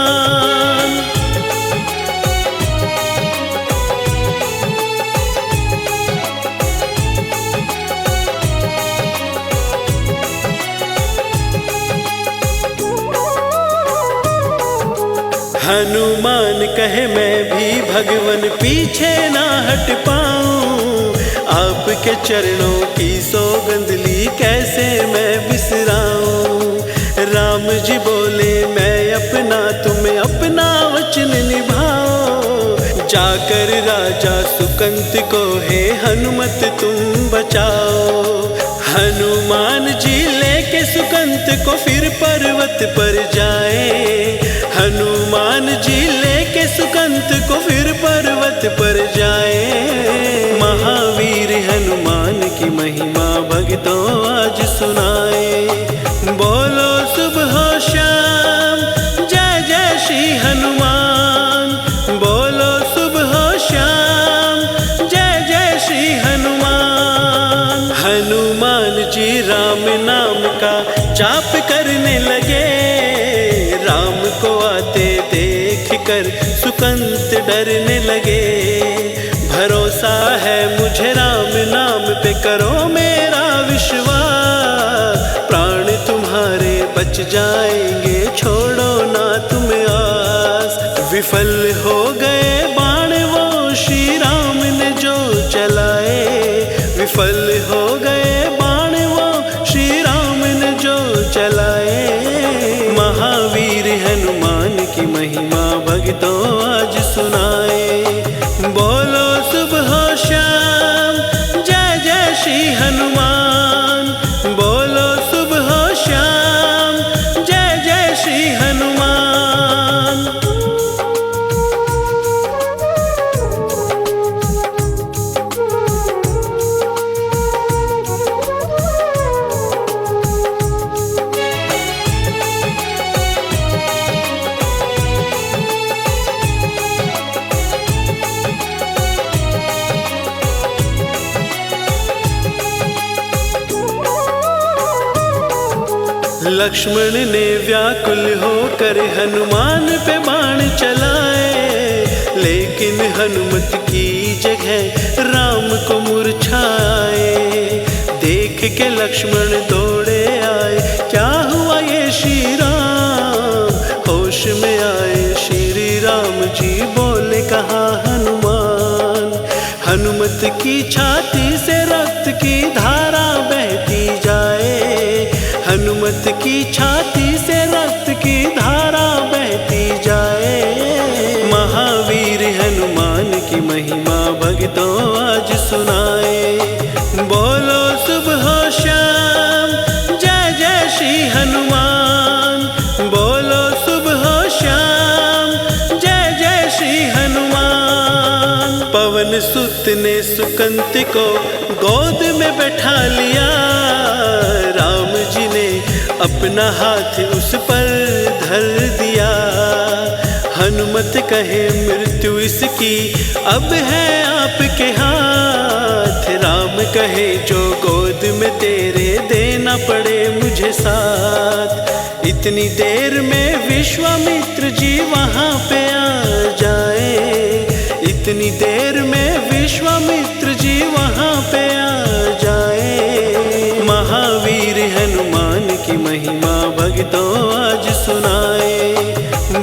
हनुमान कहे मैं भी भगवन पीछे ना हट पाऊं। आपके चरणों की सौगंध ली कैसे मैं बिसराऊं। राम जी बोले मैं अपना तुम्हें अपना वचन निभाओ। जाकर राजा सुकंत को हे हनुमत तुम बचाओ। हनुमान जी लेके सुकंत को फिर पर्वत पर जाए। हनुमान जी लेके सुकंत को फिर पर्वत पर जाए। महावीर हनुमान की महिमा भक्तों आज सुनाए। बोलो सुबह शाम जय जय श्री हनुमान। बोलो सुबह शाम जय जय श्री हनुमान। हनुमान जी राम नाम का जाप करने लगे। राम को आते देख कर सुकंत डरने लगे। भरोसा है मुझे राम नाम पे करो मेरा विश्वास। प्राण तुम्हारा बच जाएंगे, छोड़ो ना तुम आस। विफल हो गए बाण वो श्री राम ने जो चलाए, विफल हो गए बाण वो श्री राम ने जो चलाए। महावीर हनुमान की महिमा भक्तों आज सुनाए। बोलो सुबह शाम जय जय श्री हनुमान, बोलो सुबह शाम जय जय श्री हनुमान। लक्ष्मण ने व्याकुल होकर हनुमान पे बाण चलाए, लेकिन हनुमत की जगह राम को मूर्छाए। देख के लक्ष्मण दौड़े आए, क्या हुआ ये श्री राम। होश में आए श्री राम जी, बोले कहा हनुमान। हनुमत की छाती से रक्त की धारा बहती जाए, हनुमत की छाती से रक्त की धारा बहती जाए। महावीर हनुमान की महिमा भक्तों आज सुनाए। बोलो सुबह शाम जय जय श्री हनुमान, बोलो सुबह शाम जय जय श्री हनुमान। पवन सुत ने सुकंत को गोद में बैठा लिया, राम जी ने अपना हाथ उस पर धर दिया। हनुमत कहे मृत्यु इसकी अब है आपके हाथ, राम कहे जो गोद में तेरे देना पड़े मुझे साथ। इतनी देर में विश्वामित्र जी वहाँ पे आ जाए, इतनी देर में विश्वामित्र जी वहाँ पे आ जाए। महावीर हनुमान की महिमा भक्तों आज सुनाए।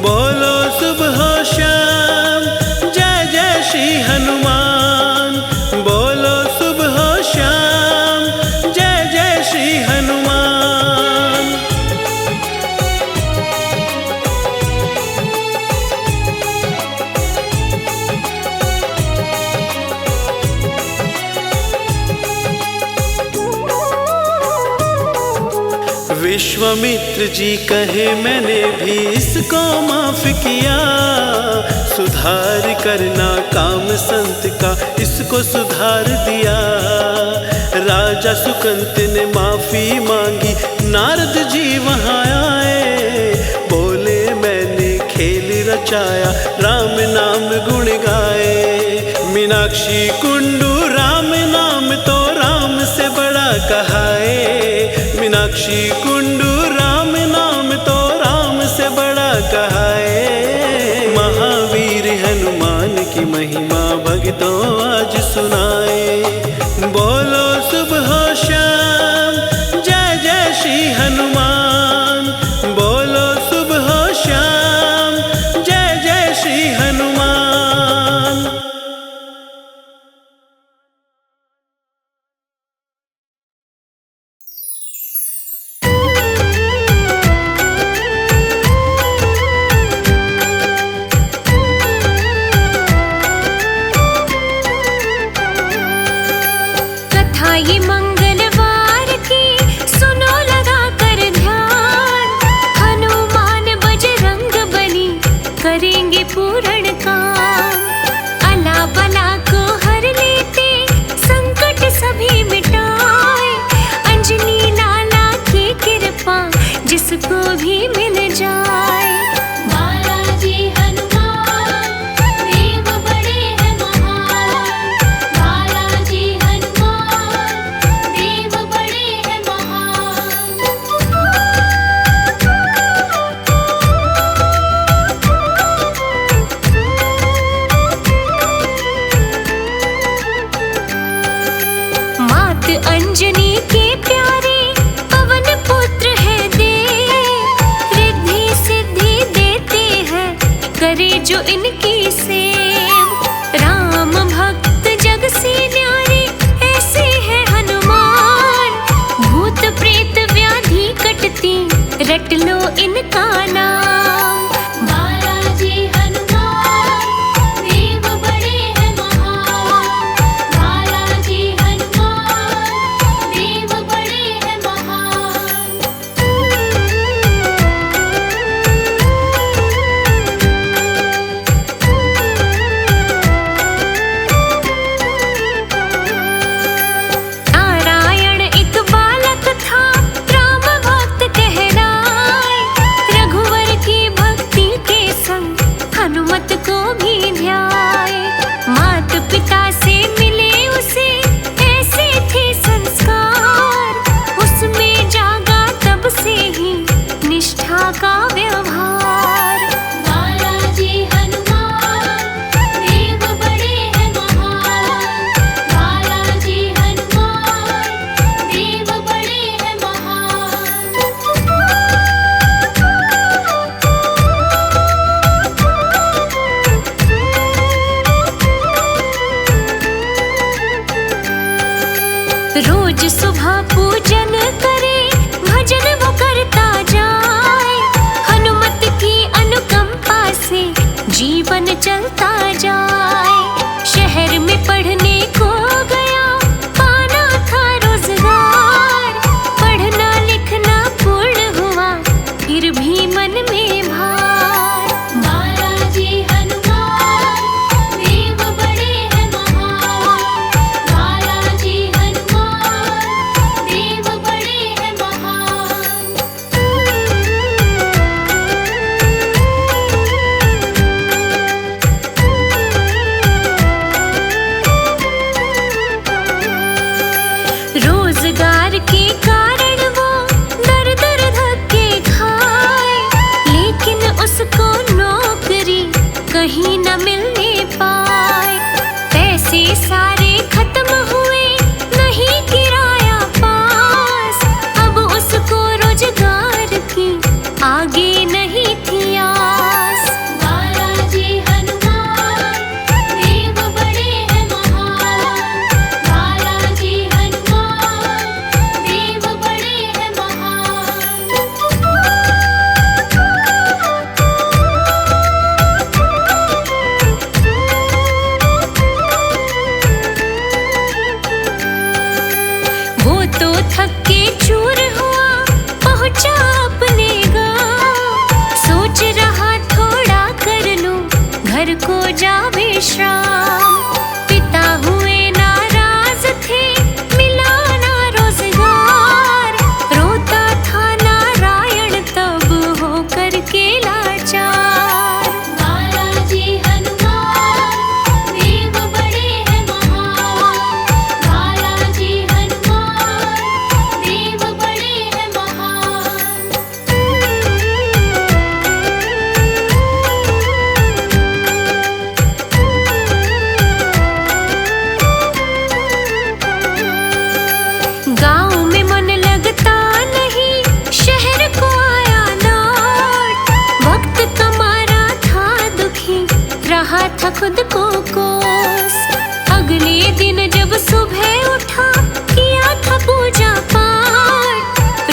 बोलो सुबह शाम जय जय श्री हनुमान, बोलो सुबह शाम जय जय श्री हनुमान। विश्वामित्र जी कहे मैंने भी इसको माफ किया, सुधार करना काम संत का इसको सुधार दिया। राजा सुकंत ने माफी मांगी, नारद जी वहाँ आए, बोले मैंने खेल रचाया राम नाम गुण गाए। मीनाक्षी कुंडू राम नाम तो राम से बड़ा कहाए, मीनाक्षी कुंडू राम नाम तो राम से बड़ा कहाए। महावीर हनुमान की महिमा भक्तों आज सुनाए। बोलो सुबह शाम जय जय श्री हनुमान, बोलो सुबह शाम जय जय श्री हनुमान। ये मंगलवार की सुनो लगा कर ध्यान, हनुमान बजरंग बली करेंगे पूर्ण काम। अला बला को हर लेते संकट सभी मिटाए, अंजनी लाला की कृपा जिसको भी मिल जाए। बालाजी हनुमान देव बड़े हैं महान, बालाजी हनुमान देव बड़े हैं महान। मात अंजनी के प्यारे पवन पुत्र है देव, सेव। राम भक्त जग से न्यारे ऐसे है हनुमान। भूत प्रेत व्याधि कटती रट लो इनका नाम। बालाजी हनुमान देव बड़े हैं महान। बालाजी हनुमान देव बड़े हैं महान। नारायण एक बालक था राम भक्त कहलाए। रघुवर की भक्ति के संग हनुमत को भी ध्याए। मात पिता से मिले उसे ऐसे थे संस्कार। उसमें जागा तब से ही निष्ठा का व्यवहार। बालाजी हनुमान देव बड़े हैं महान। बालाजी हनुमान देव बड़े हैं महान। रोज सुबह पूजन करे भजन वो करता जाए। हनुमत की अनुकंपा से जीवन चलता जाए। शहर में पढ़ने को गया पाना था रोजगार। पढ़ना लिखना पूर्ण हुआ फिर भी मन में भार। बालाजी हनुमान देव बड़े हैं महान। बालाजी हनुमान देव बड़े हैं महान। रोजगार के कारण वो दर दर धक्के खाए। लेकिन उसको नौकरी कहीं न मिलने पाए। पैसे सारे खत्म हुए नहीं किराया पास। अब उसको रोजगार की आगे नहीं थी आस। बालाजी हनुमान देव बड़े हैं महान। बालाजी हनुमान देव बड़े हैं महान। वो तो थक के चूर हुआ पहुंचा अपने गांव। सोच रहा थोड़ा कर लूं घर को जा विश्राम। पिता हुए नाराज थे मिला ना रोजगार। रोता था नारायण तब हो करके लाचार। बालाजी हनुमान देव बड़े हैं महान। बालाजी हनुमान देव बड़े हैं महान। गाँव में मन लगता नहीं शहर को आया लौट। वक्त कमारा था दुखी रहा था खुद को कोस। अगले दिन जब सुबह उठा किया था पूजा पाठ।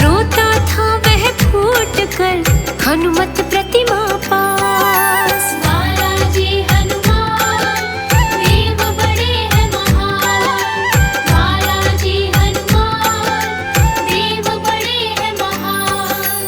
रोता था वह फूट कर हनुमत प्रतिमा पास। बालाजी हनुमान देव बड़े हैं महान। बालाजी हनुमान देव बड़े हैं महान।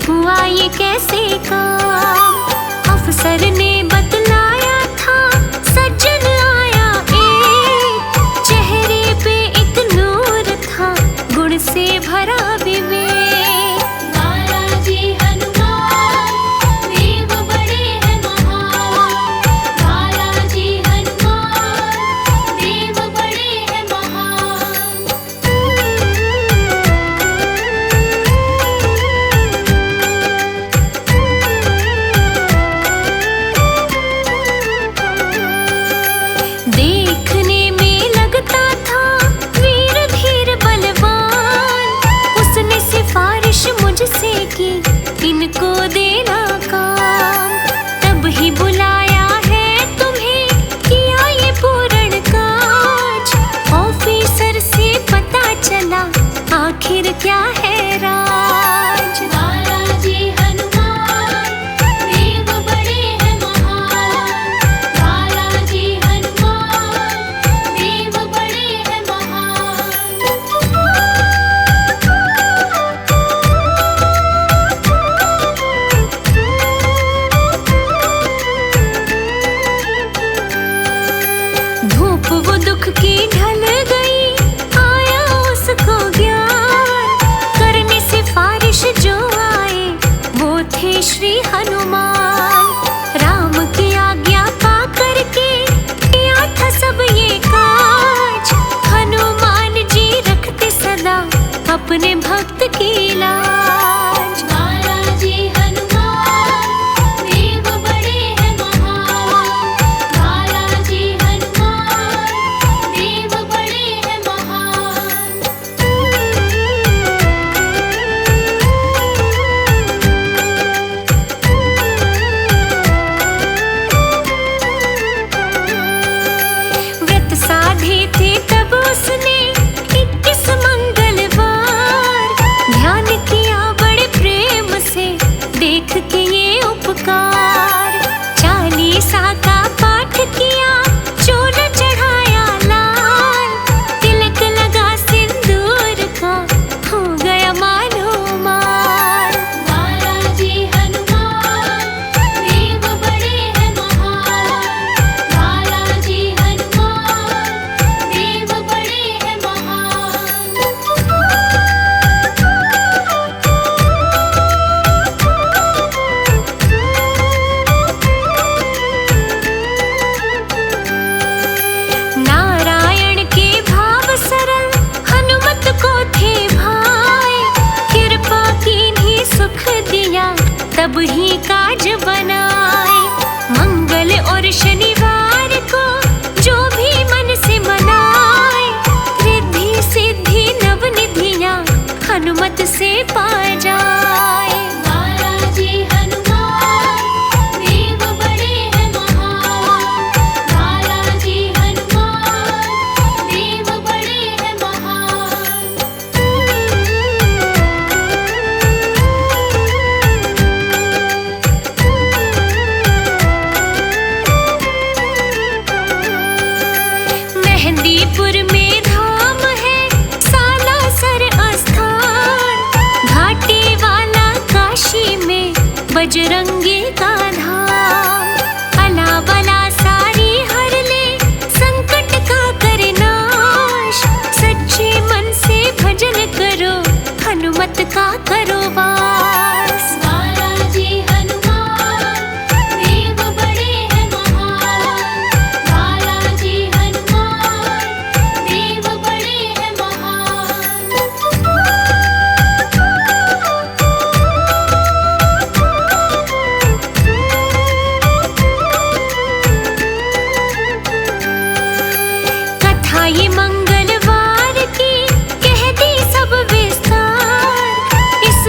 हुआ ये कैसे काम। अफसर ने बतलाया था सज्जन आया एक, चेहरे पे एक नूर था गुण से भरा विवेक। बालाजी हनुमान देव बड़े हैं महान, बालाजी हनुमान देव बड़े हैं महान। देखने में लगता था वीर धीर बलवान, उसने सिफारिश मुझसे की इनको देना काम। तब ही बुलाया है तुम्हें, किया ये पूर्ण काज। ऑफिसर से पता चला आखिर क्या है राज। बालाजी हनुमान देव बड़े हैं महान, बालाजी हनुमान देव बड़े हैं महान। धूप वो दुख की ढल गई, आया उसको ज्ञान। करने सिफारिश जो आए वो थे श्री हनुमान। राम की आज्ञा पा करके किया था सब ये काज। हनुमान जी रखते सदा अपने भक्त की लाज। बालाजी हनुमान देव बड़े हैं महान, बालाजी हनुमान देव बड़े हैं महान। व्रत साधे थे तब उसने 21 मंगलवार, ध्यान किया बड़े प्रेम से देख के ये उपकार। 40 का पाठ किया, चोर चढ़ाया लाल, तिलक लगा सिंदूर का हो गया मानो माल। बालाजी हनुमान देव बड़े हैं महान, बालाजी हनुमान देव बड़े हैं महान। नारायण के भाव सरल हनुमत को थे भाई, कृपा कीन्ही सुख दिया तब ही काज बनाए। मंगल और शनिवार को जो भी मन से मनाए, रिद्धि सिद्धि नवनिधियां हनुमत से पा जाए। बालाजी हनुमान देव बड़े हैं महान, बालाजी हनुमान देव बड़े हैं महान। मेहंदीपुर में धाम है सालासर आस्थान, घाटी वाला काशी में बजरंगी का धाम। अला बला सारी हर ले, संकट का करे नाश। सच्चे मन से भजन करो, हनुमत का करो वास। बालाजी हनुमान देव बड़े हैं महान, बालाजी हनुमान देव बड़े हैं महान। कथा ये मंगलवार की कह दी सब विस्तार, इस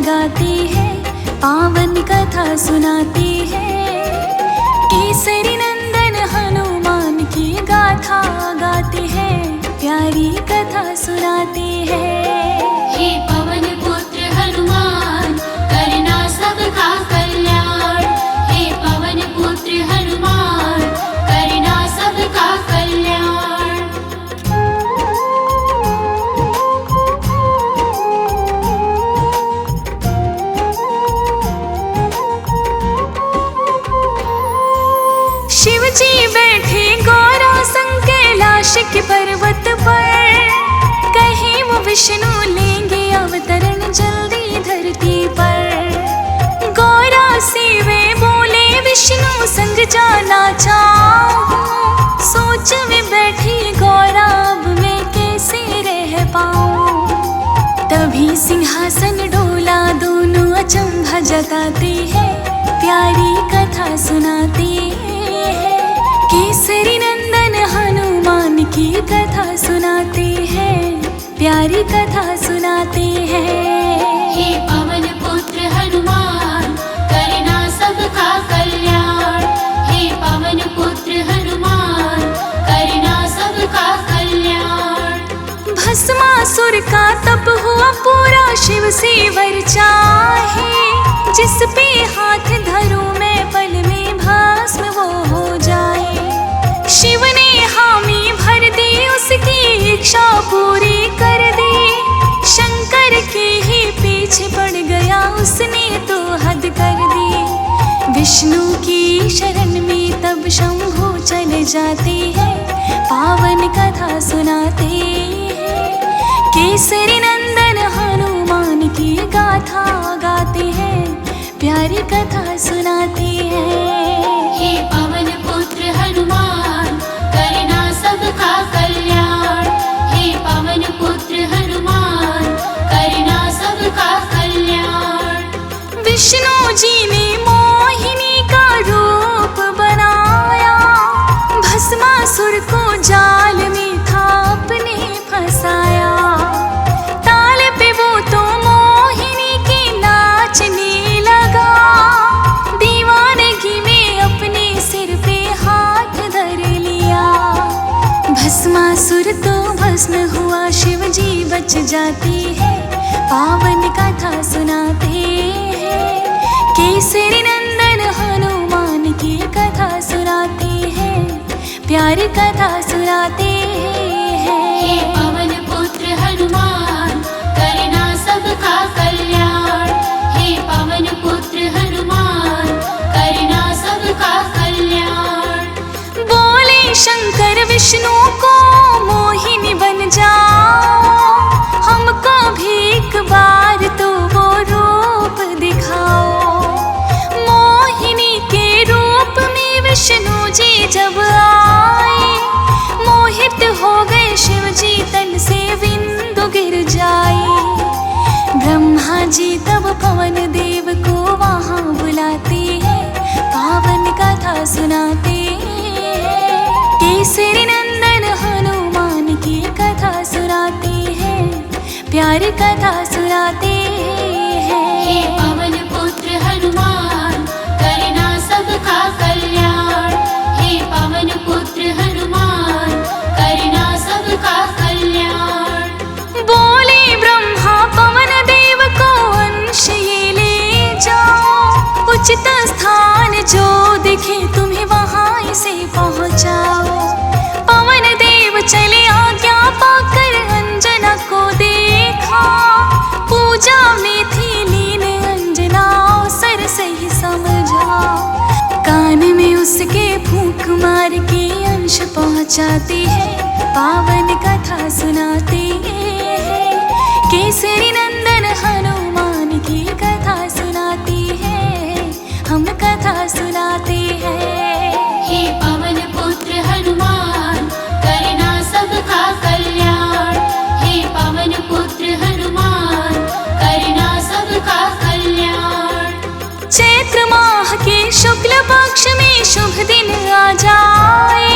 गाती है, पावन कथा सुनाती है। केसरी नंदन हनुमान की गाथा गाती है, प्यारी कथा सुनाती है। हे पवन पुत्र हनुमान, करना सबका कल्याण। हे पवन पुत्र हनुमान, करना सबका कल्याण। शिव जी बैठे गौरा संग कैलाश के पर्वत पर, कहीं वो विष्णु लेंगे अवतरण जल्दी धरती पर। गौरा से वे बोले विष्णु संग जाना चाहूं, सोच में बैठी गौरा अब मैं कैसे रह पाऊं। तभी सिंहासन डोला, दोनों अचंभा जताते हैं, प्यारी कथा सुनाती है। केसरी नंदन हनुमान की कथा सुनाते हैं, प्यारी कथा सुनाते हैं। हे पवन पुत्र हनुमान, करना सबका कल्याण। हे पवन पुत्र हनुमान, करना सबका कल्याण। भस्मासुर का तप हुआ पूरा, शिव से वर चाहे, जिस पे हाथ धरूं मैं पल में भस्म वो हो जाए। शिव ने हामी भर दी, उसकी इच्छा पूरी कर दी। शंकर के ही पीछे पड़ गया, उसने तो हद कर दी। विष्णु की शरण में तब शंभु चले जाते हैं, पावन कथा सुनाते हैं। केसरी नंदन हनुमान की गाथा गाते हैं, प्यारी कथा सुनाते हैं। हे पवन पुत्र हनुमान, करना सबका कल्याण। हे पवन पुत्र हनुमान, करना सबका कल्याण। विष्णु जी ने मोहिनी का रूप बनाया, भस्मासुर को जाल में था अपने फंसाया। ताल पे वो तो मोहिनी की नाचने लगा, दीवानगी में अपने सिर पे हाथ धर लिया। भस्मासुर तो भस्म हुआ, शिव जी बच जाती है, पावन कथा सुनाते हैं। केसरी नंदन हनुमान की कथा सुनाते हैं, प्यारी कथा सुनाते हे हैं। पवन पुत्र हनुमान, करना सबका कल्याण। हे पवन पुत्र हनुमान, करना सबका कल्याण। बोले शंकर विष्णु को, मोहिनी बन जाओ, हमको भी एक बार तो वो रूप दिखाओ। मोहिनी के रूप में विष्णु जी जब आए, मोहित हो गए शिव जी, तन से बिंदु गिर जाए। ब्रह्मा जी तब पवन देव को वहां बुलाते हैं, पावन कथा सुनाते हैं। केसरी नंदन हनुमान की कथा सुनाते हैं, प्यारी कथा सुनाते हे हैं। पवन पुत्र हनुमान, करना सबका कल्याण। हे पवन पुत्र हनुमान, करना सबका कल्याण। बोले ब्रह्मा पवन देव को, अंश ये ले जाओ, उचित स्थान जो दिखे तुम्हें वहां से पहुंचाओ। पवन देव चले आज्ञा पाकर, अंजना को देखा, पूजा में थी लीन अंजना, अवसर से ही समझा। कान में उसके फूंक मार के अंश पहुंचाते हैं, पावन कथा सुनाते हैं। केसरी नंदन हनुमान की कथा सुनाते हैं, हम कथा सुनाते हैं। हे पवन पुत्र हनुमान, करना सबका कल्याण। हे पवन पुत्र हनुमान, करना सबका कल्याण। चैत्र माह के शुक्ल पक्ष में शुभ दिन आ जाए,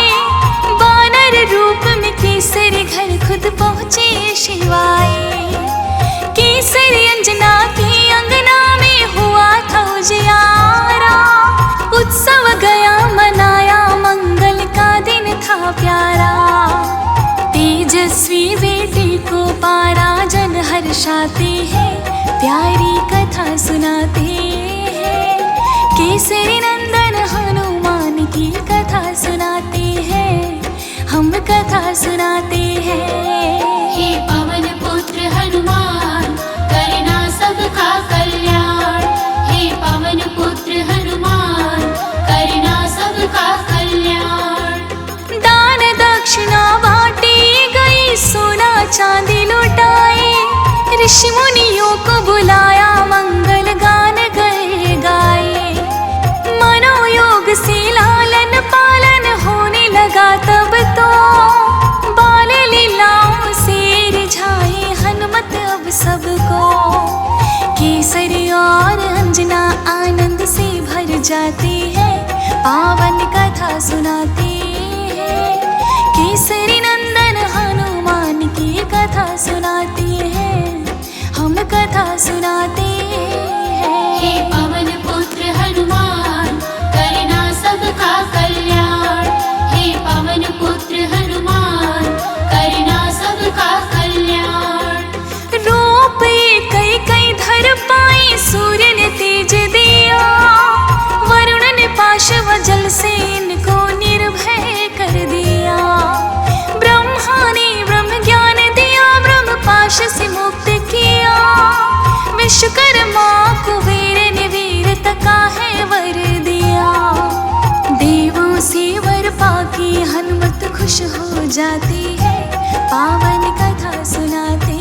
वानर रूप में केसरी घर खुद पहुँचे शिवाय। केसरी अंजना की अंगना प्यारी कथा सुनाते हैं। केसरी नंदन हनुमान की कथा सुनाते हैं, हम कथा सुनाते हैं। हे पवन पुत्र हनुमान करना सबका कल्याण। हे पवन पुत्र हनुमान करना सबका कल्याण। दान दक्षिणा बांटी गई, सोना चांदी लुटाए, ऋषि मुनियों को बुलाया, मंगल गान गए गाए। मनोयोग से लालन पालन होने लगा तब तो, बाल लीलाओं से रिझाए हनुमत अब सबको। केसरी और अंजना आनंद से भर जाती है, पावन कथा सुनाते हैं। केसरी नंदन हनुमान की कथा सुनाते हैं, हम कथा सुनाते हैं। हे पवन पुत्र हनुमान करना सबका कल्याण। हे पवन पुत्र हनुमान करना सबका कल्याण। रूप कई कई धर पाई, सूर्य ने तेज दिया, वरुण ने पाश व जल से इनको निर्भय कर दिया। ब्रह्मा ने ब्रह्म ज्ञान दिया, ब्रह्म पाश से मुक्त किया। विश्वकर्मा कुबेर ने वीरता का है वर दिया। देवों से वर पाके हनुमत खुश हो जाती है, पावन कथा सुनाते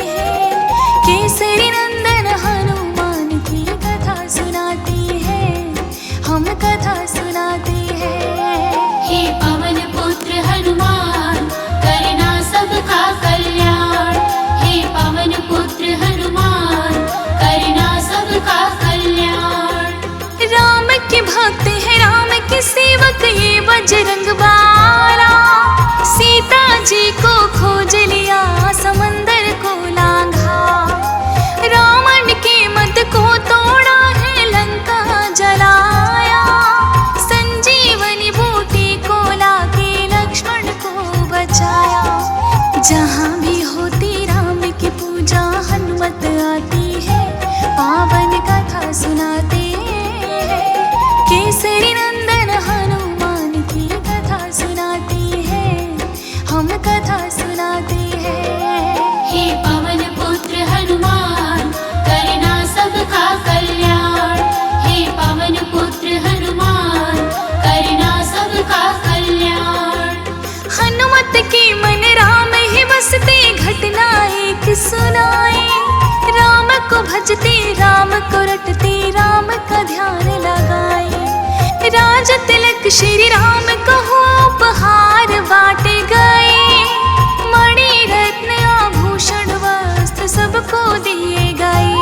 हैं। केसरी नंदन हनुमान की कथा सुनाते हैं, हम कथा सुनाते हैं। हे पवन पुत्र हनुमान करना सबका कल्याण। हे पवन पुत्र हनुमान करना सबका कल्याण। राम के भक्त है, राम के सेवक ये बजरंग बाला। सीता जी को खोज लिया, समंदर को लांघा। रावण के मत को तोड़ा है, लंका जलाया। संजीवनी बूटी को लाके लक्ष्मण को बचाया। जहाँ भी होती राम की पूजा, हनुमत आती है, पावन कथा सुनाते हैं। केसरी नंदन हनुमान की कथा सुनाते हैं, हम कथा सुनाते हैं। हे पवन पुत्र हनुमान करना सबका कल्याण। हे पवन पुत्र हनुमान करना सबका कल्याण। हनुमत के मन राम ही बसते, घटना एक सुनाए। राम को भजते, राम को रटते, राम का ध्यान लगाए। राज तिलक श्री राम को उपहार बांटे गए। मणि रत्न आभूषण वस्त्र सबको दिए गए।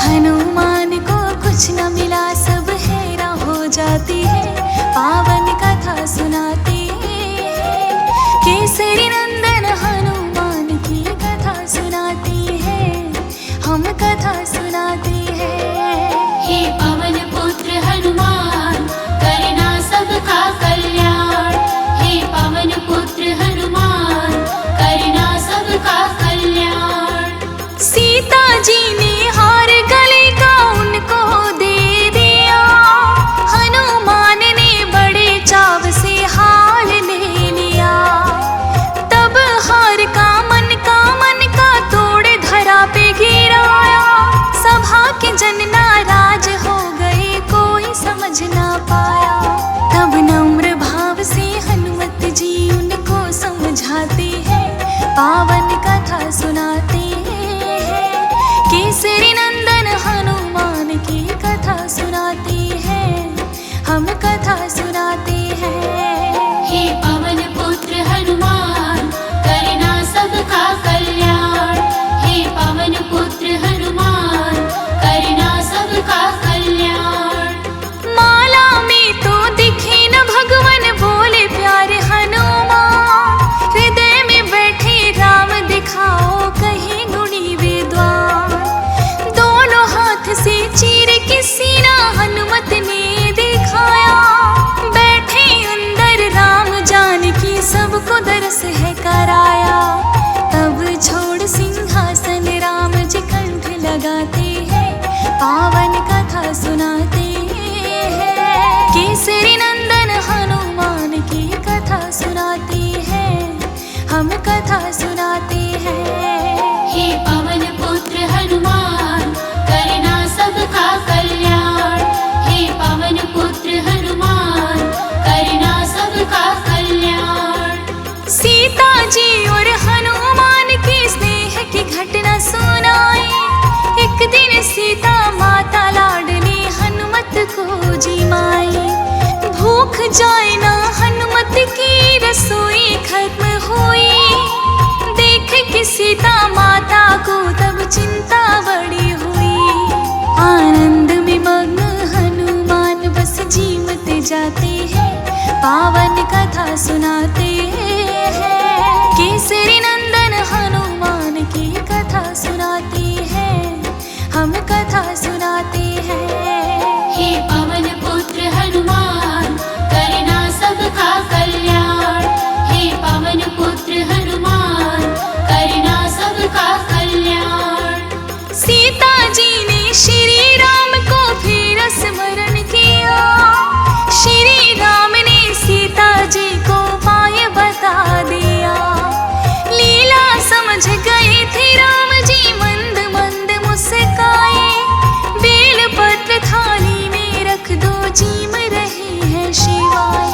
हनुमान को कुछ न मिला, सब हैरा हो जाती है, पावन कथा सुनाते हैं। केसरी नंदन हनुमान की कथा सुनाते हैं, हम कथा सुनाते हैं। हे पवन पुत्र हनुमान करना सबका सुनाए। एक दिन सीता माता लाडली हनुमत को जिमाई। भूख जाए ना हनुमत की रसोई खत्म हुई। देख के सीता माता को तब चिंता बड़ी हुई। आनंद में मग्न हनुमान बस जीमते जाते हैं, पावन कथा सुनाते हैं। केसरी नंदन हनुमान की कथा सुनाते हैं, हम कथा सुनाते हैं। हे पवन पुत्र हनुमान करना सबका कल्याण। हे पवन पुत्र हनुमान करना सबका कल्याण। सीता जी ने श्री राम को फिर स्मरण किया। श्री राम ने सीता जी को उपाय बता दिया। लीला समझ गए थे राम जी मंद मंद मुस्काए। बेल पत्र थाली में रख दो जीम रही है शिवाय।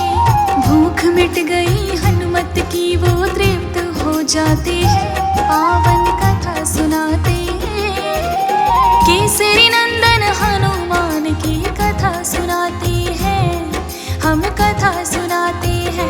भूख मिट गई हनुमत की वो तृप्त हो जाते हैं, पावन कथा सुनाते हैं। केसरी नंदन हनुमान की कथा सुनाते हैं, हम कथा सुनाते हैं।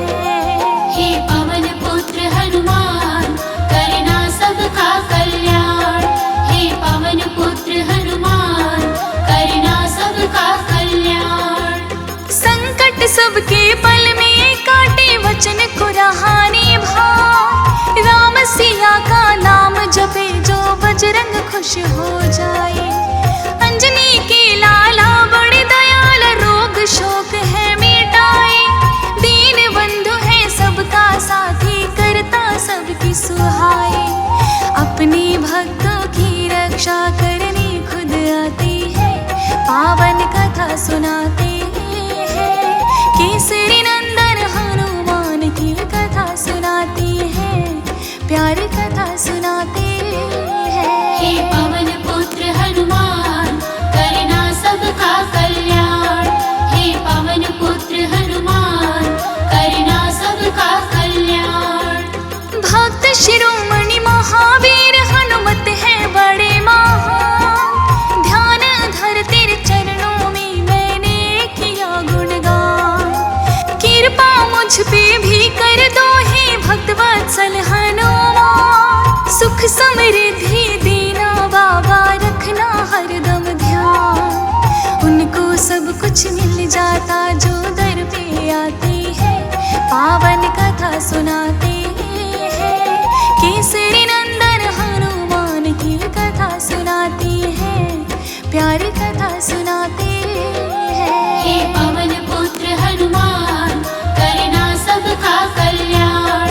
हे पवन पुत्र हनुमान करना सबका कल्याण। हे पवन पुत्र हनुमान करना सबका कल्याण। संकट सबके पल में काटे वचन को रहाने भाव। राम सिया का नाम जपे जो बजरंग खुश हो जाए। अंजनी के लाला बड़े दयाल रोग शोक है मिटाए। दीन बंधु है सबका साथी करता सबकी सुहाए। अपने भक्तों की रक्षा करने खुद आते हैं, पावन कथा सुनाते हैं। केसरी नंदन हनुमान की कथा सुनाते हैं, प्यार कथा सुनाते हैं। हे पवन पुत्र हनुमान करना सबका कल्याण। हे पवन पुत्र हनुमान करना सबका कल्याण। भक्त शिरोमणि महावीर हनुमत है बड़े महान। ध्यान धर तेरे चरणों में मैंने किया गुणगान। कृपा मुझ पे भी कर दो हे भक्त वत्सल हनुमान। सुख समृद्धि देना बाबा रखना हरदम ध्यान। उनको सब कुछ मिल जाता जो दर पे आते हैं, पावन कथा सुनाते हैं। केसरी नंदन हनुमान की कथा सुनाते हैं, प्यारी कथा सुनाते हैं। हे पवन पुत्र हनुमान करना सबका कल्याण।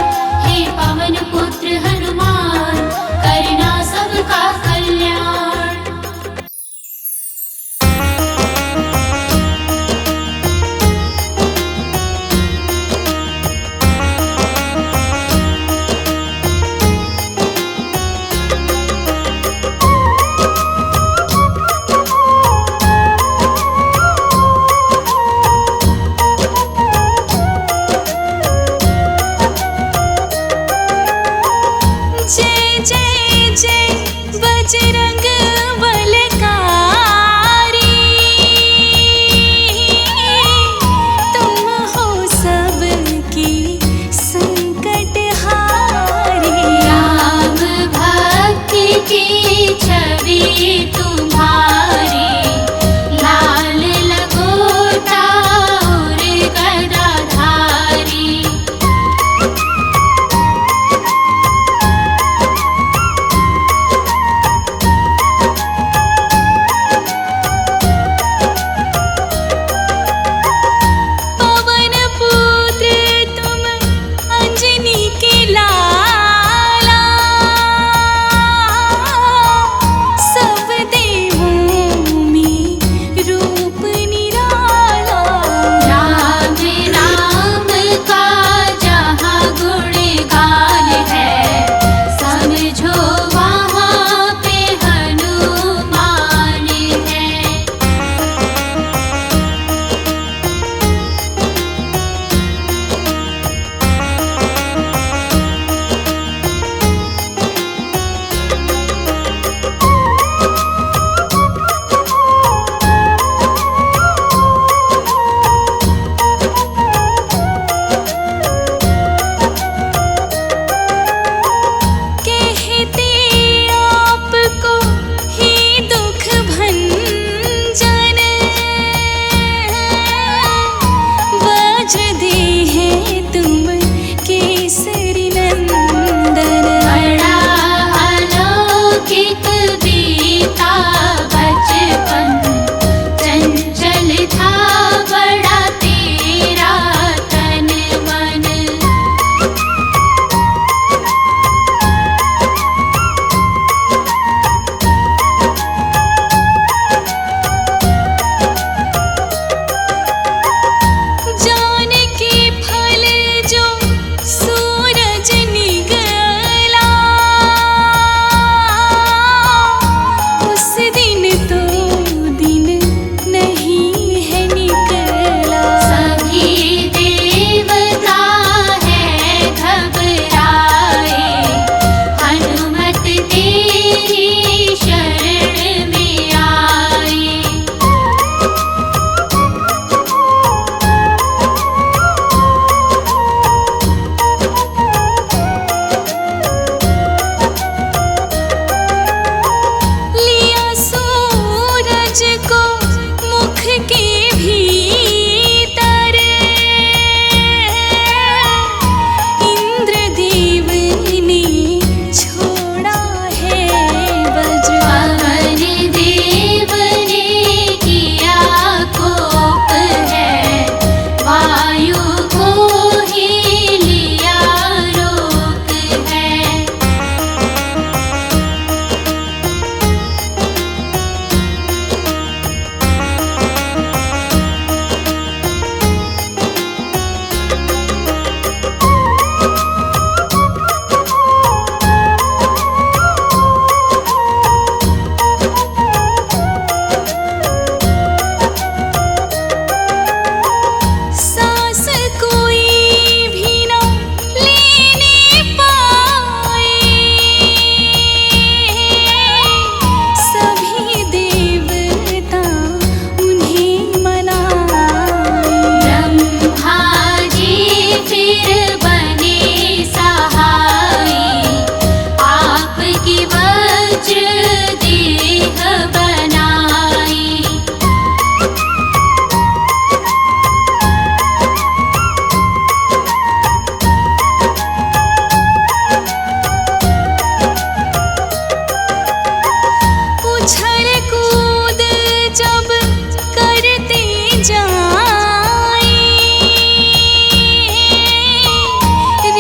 हे पवन पुत्र हनुमान करना सबका कल्याण।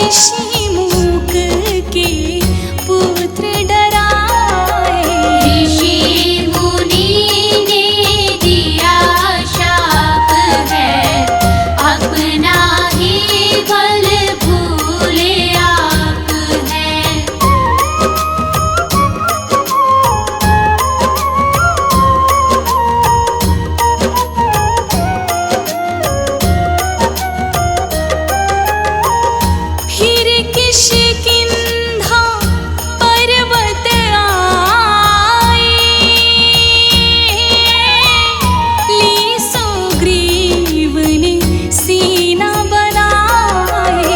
ऋषि मूक के पुत्र डराए। ऋषि मुनि ने दिया शाप है, अपना ही बल भूले आप हैं। फिर किष्किंधा पर्वत आए, ली सुग्रीव ने सीना बनाए।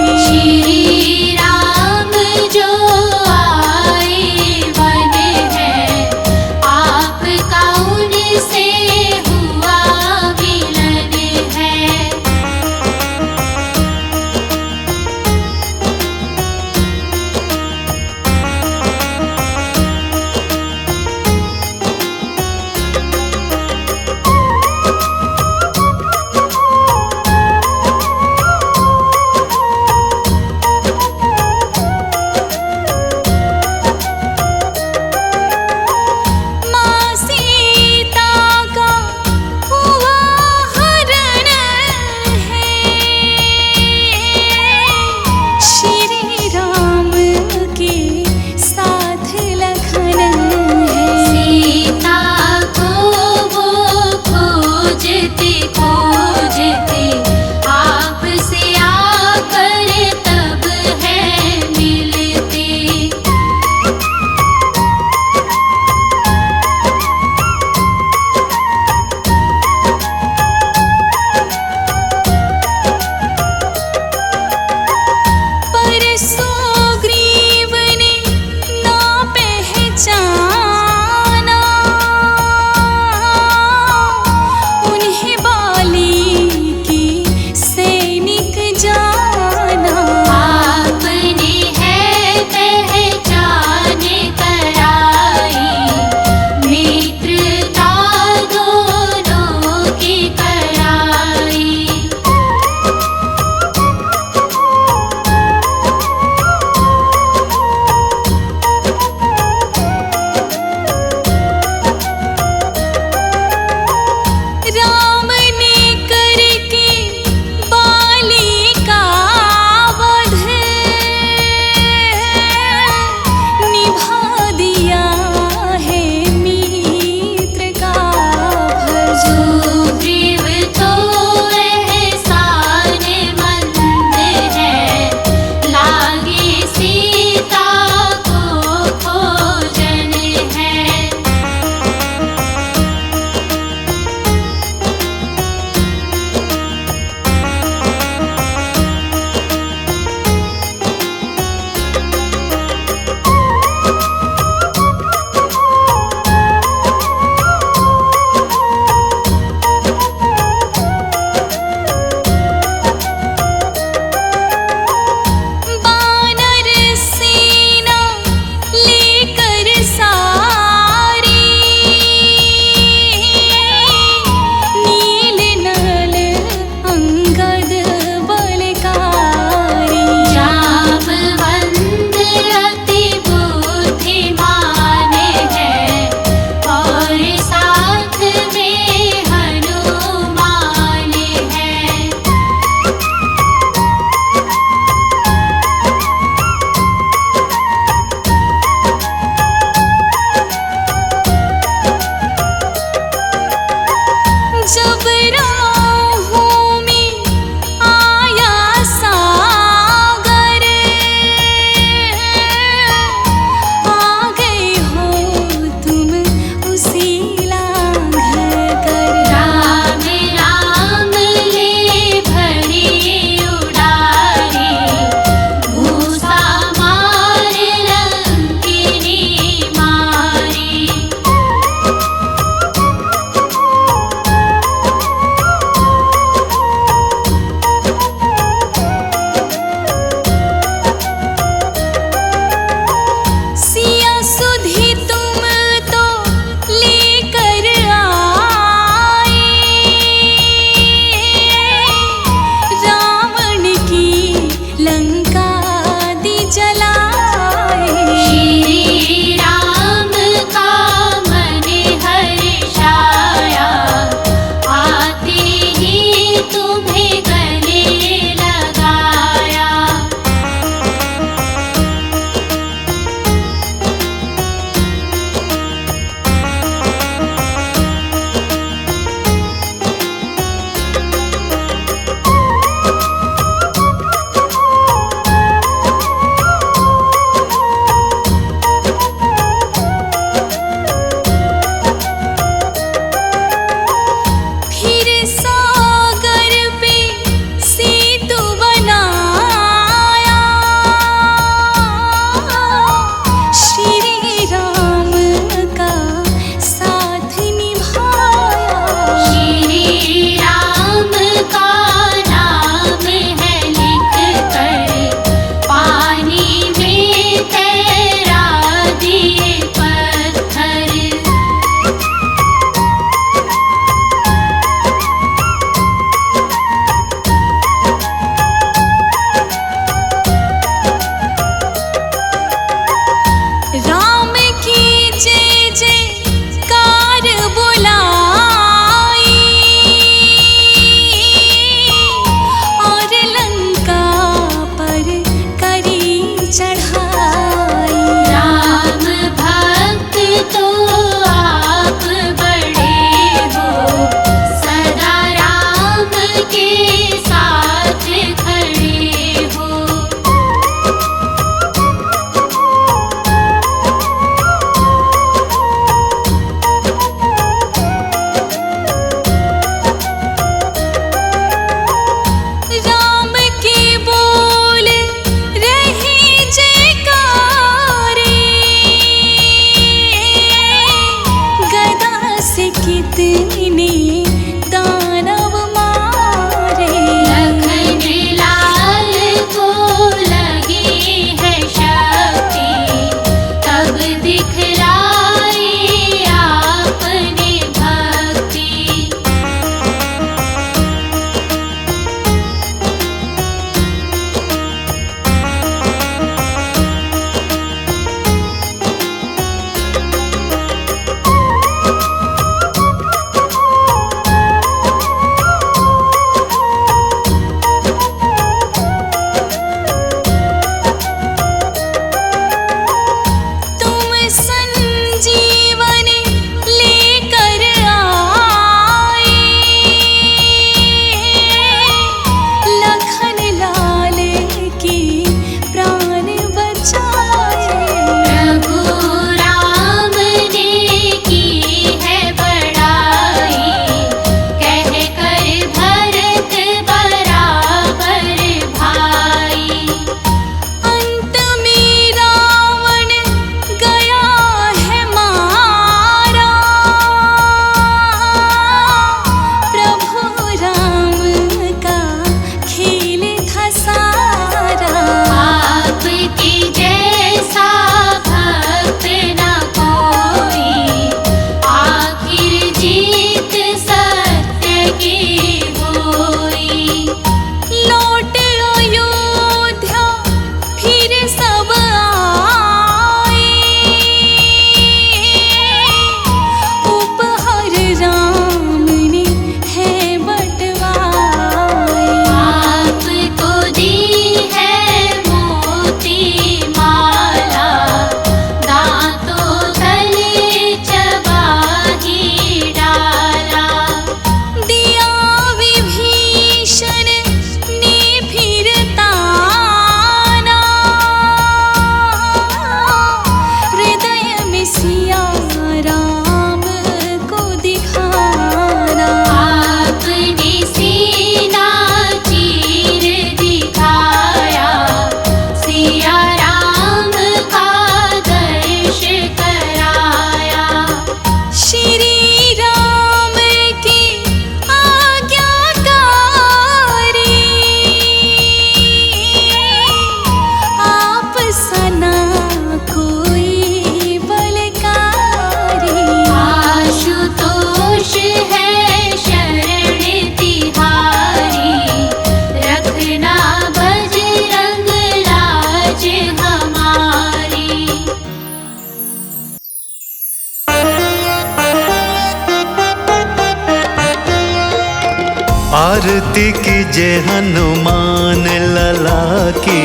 आरती कीजे हनुमान लला की,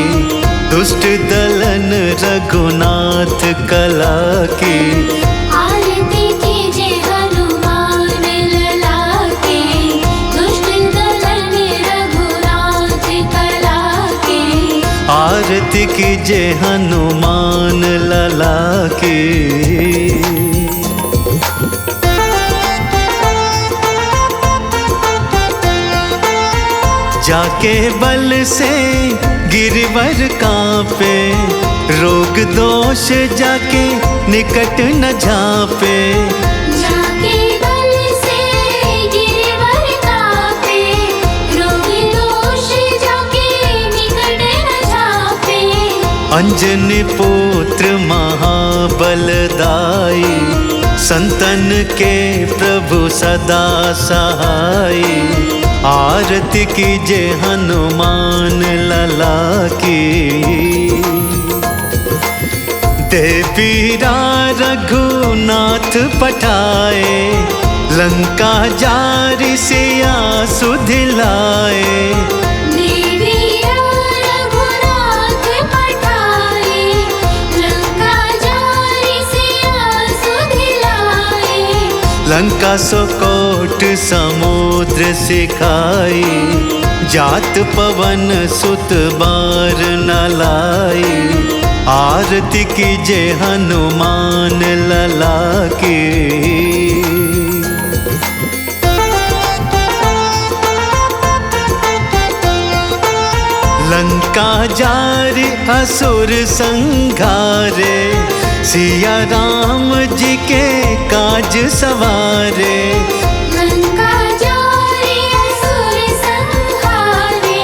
दुष्ट दलन रघुनाथ कला की। आरती कीजे हनुमान लला की, दुष्ट दलन रघुनाथ कला की। आरती कीजे हनुमान लला की। जाके बल से गिरवर कांपे, रोग दोष जाके निकट न झापे। जाके बल से गिरवर कांपे, रोग दोष जाके निकट न झापे। अंजनी पुत्र महाबलदाई, संतन के प्रभु सदा सहाय। आरती कीजे हनुमान लला की। देवीरा रघुनाथ पठाए, लंका जारी सिया सुधिलाए। देवीरा रघुनाथ पठाए, लंका जारी सिया सुधिलाए। लंका सोकोट समुद्र सिखाई, जात पवन सुत बार न लाई। आरती कीजे हनुमान लला की। लंका जारी असुर संघारे, सिया राम जी के काज सवारे। लंका जारी असुर संहारे,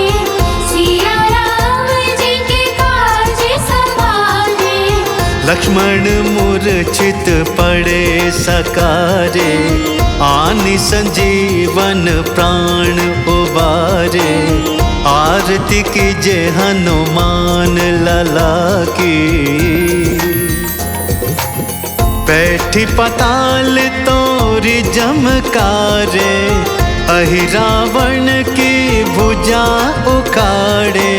सिया राम जी के काज सवारे। लक्ष्मण मूर्छित पड़े सकारे, आनि संजीवन प्राण उबारे। आरती कीजे हनुमान लला की। बैठी पताल तोरी जमकारे, अहि रावण की भुजा उखाड़े।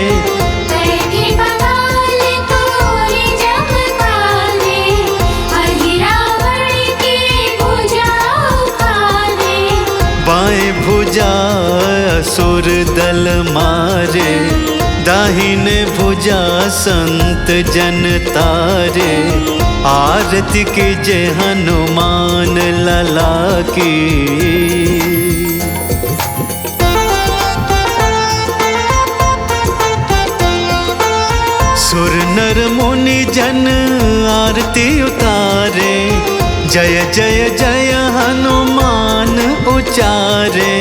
बैठी पताल तोरी जमकारे, अहि रावण की भुजा उखाड़े। बाएं भुजा असुर दल मारे, दाहिने भुजा संत जन तारे। आरती कीजे हनुमान लला की। सुर नर मुनि जन आरती उतारे, जय जय जय हनुमान उचारे।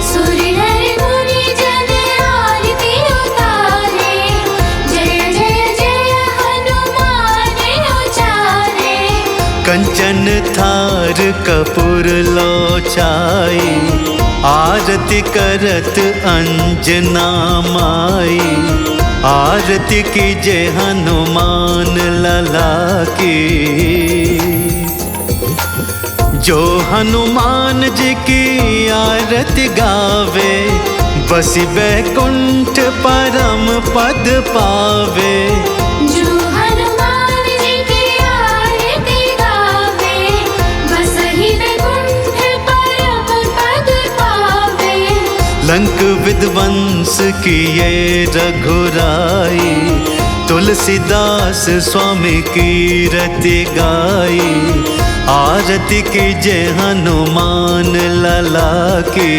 सुर नर मुनि जन आरती उतारे, जय जय जय हनुमान उचारे। कंचन थार कपूर लोचाई, आरती करत अंजना माई। आरती कीजे हनुमान लला की। जो हनुमान जी की आरती गावे, बसी बैकुंठ परम पद पावे। जो हनुमान जी की आरती गावे, बसहि बैकुंठ परम पद पावे। लंक विध्वंस किए रघुराई, तुलसीदास स्वामी कीरति गाई। आरती कीजे हनुमान लला की।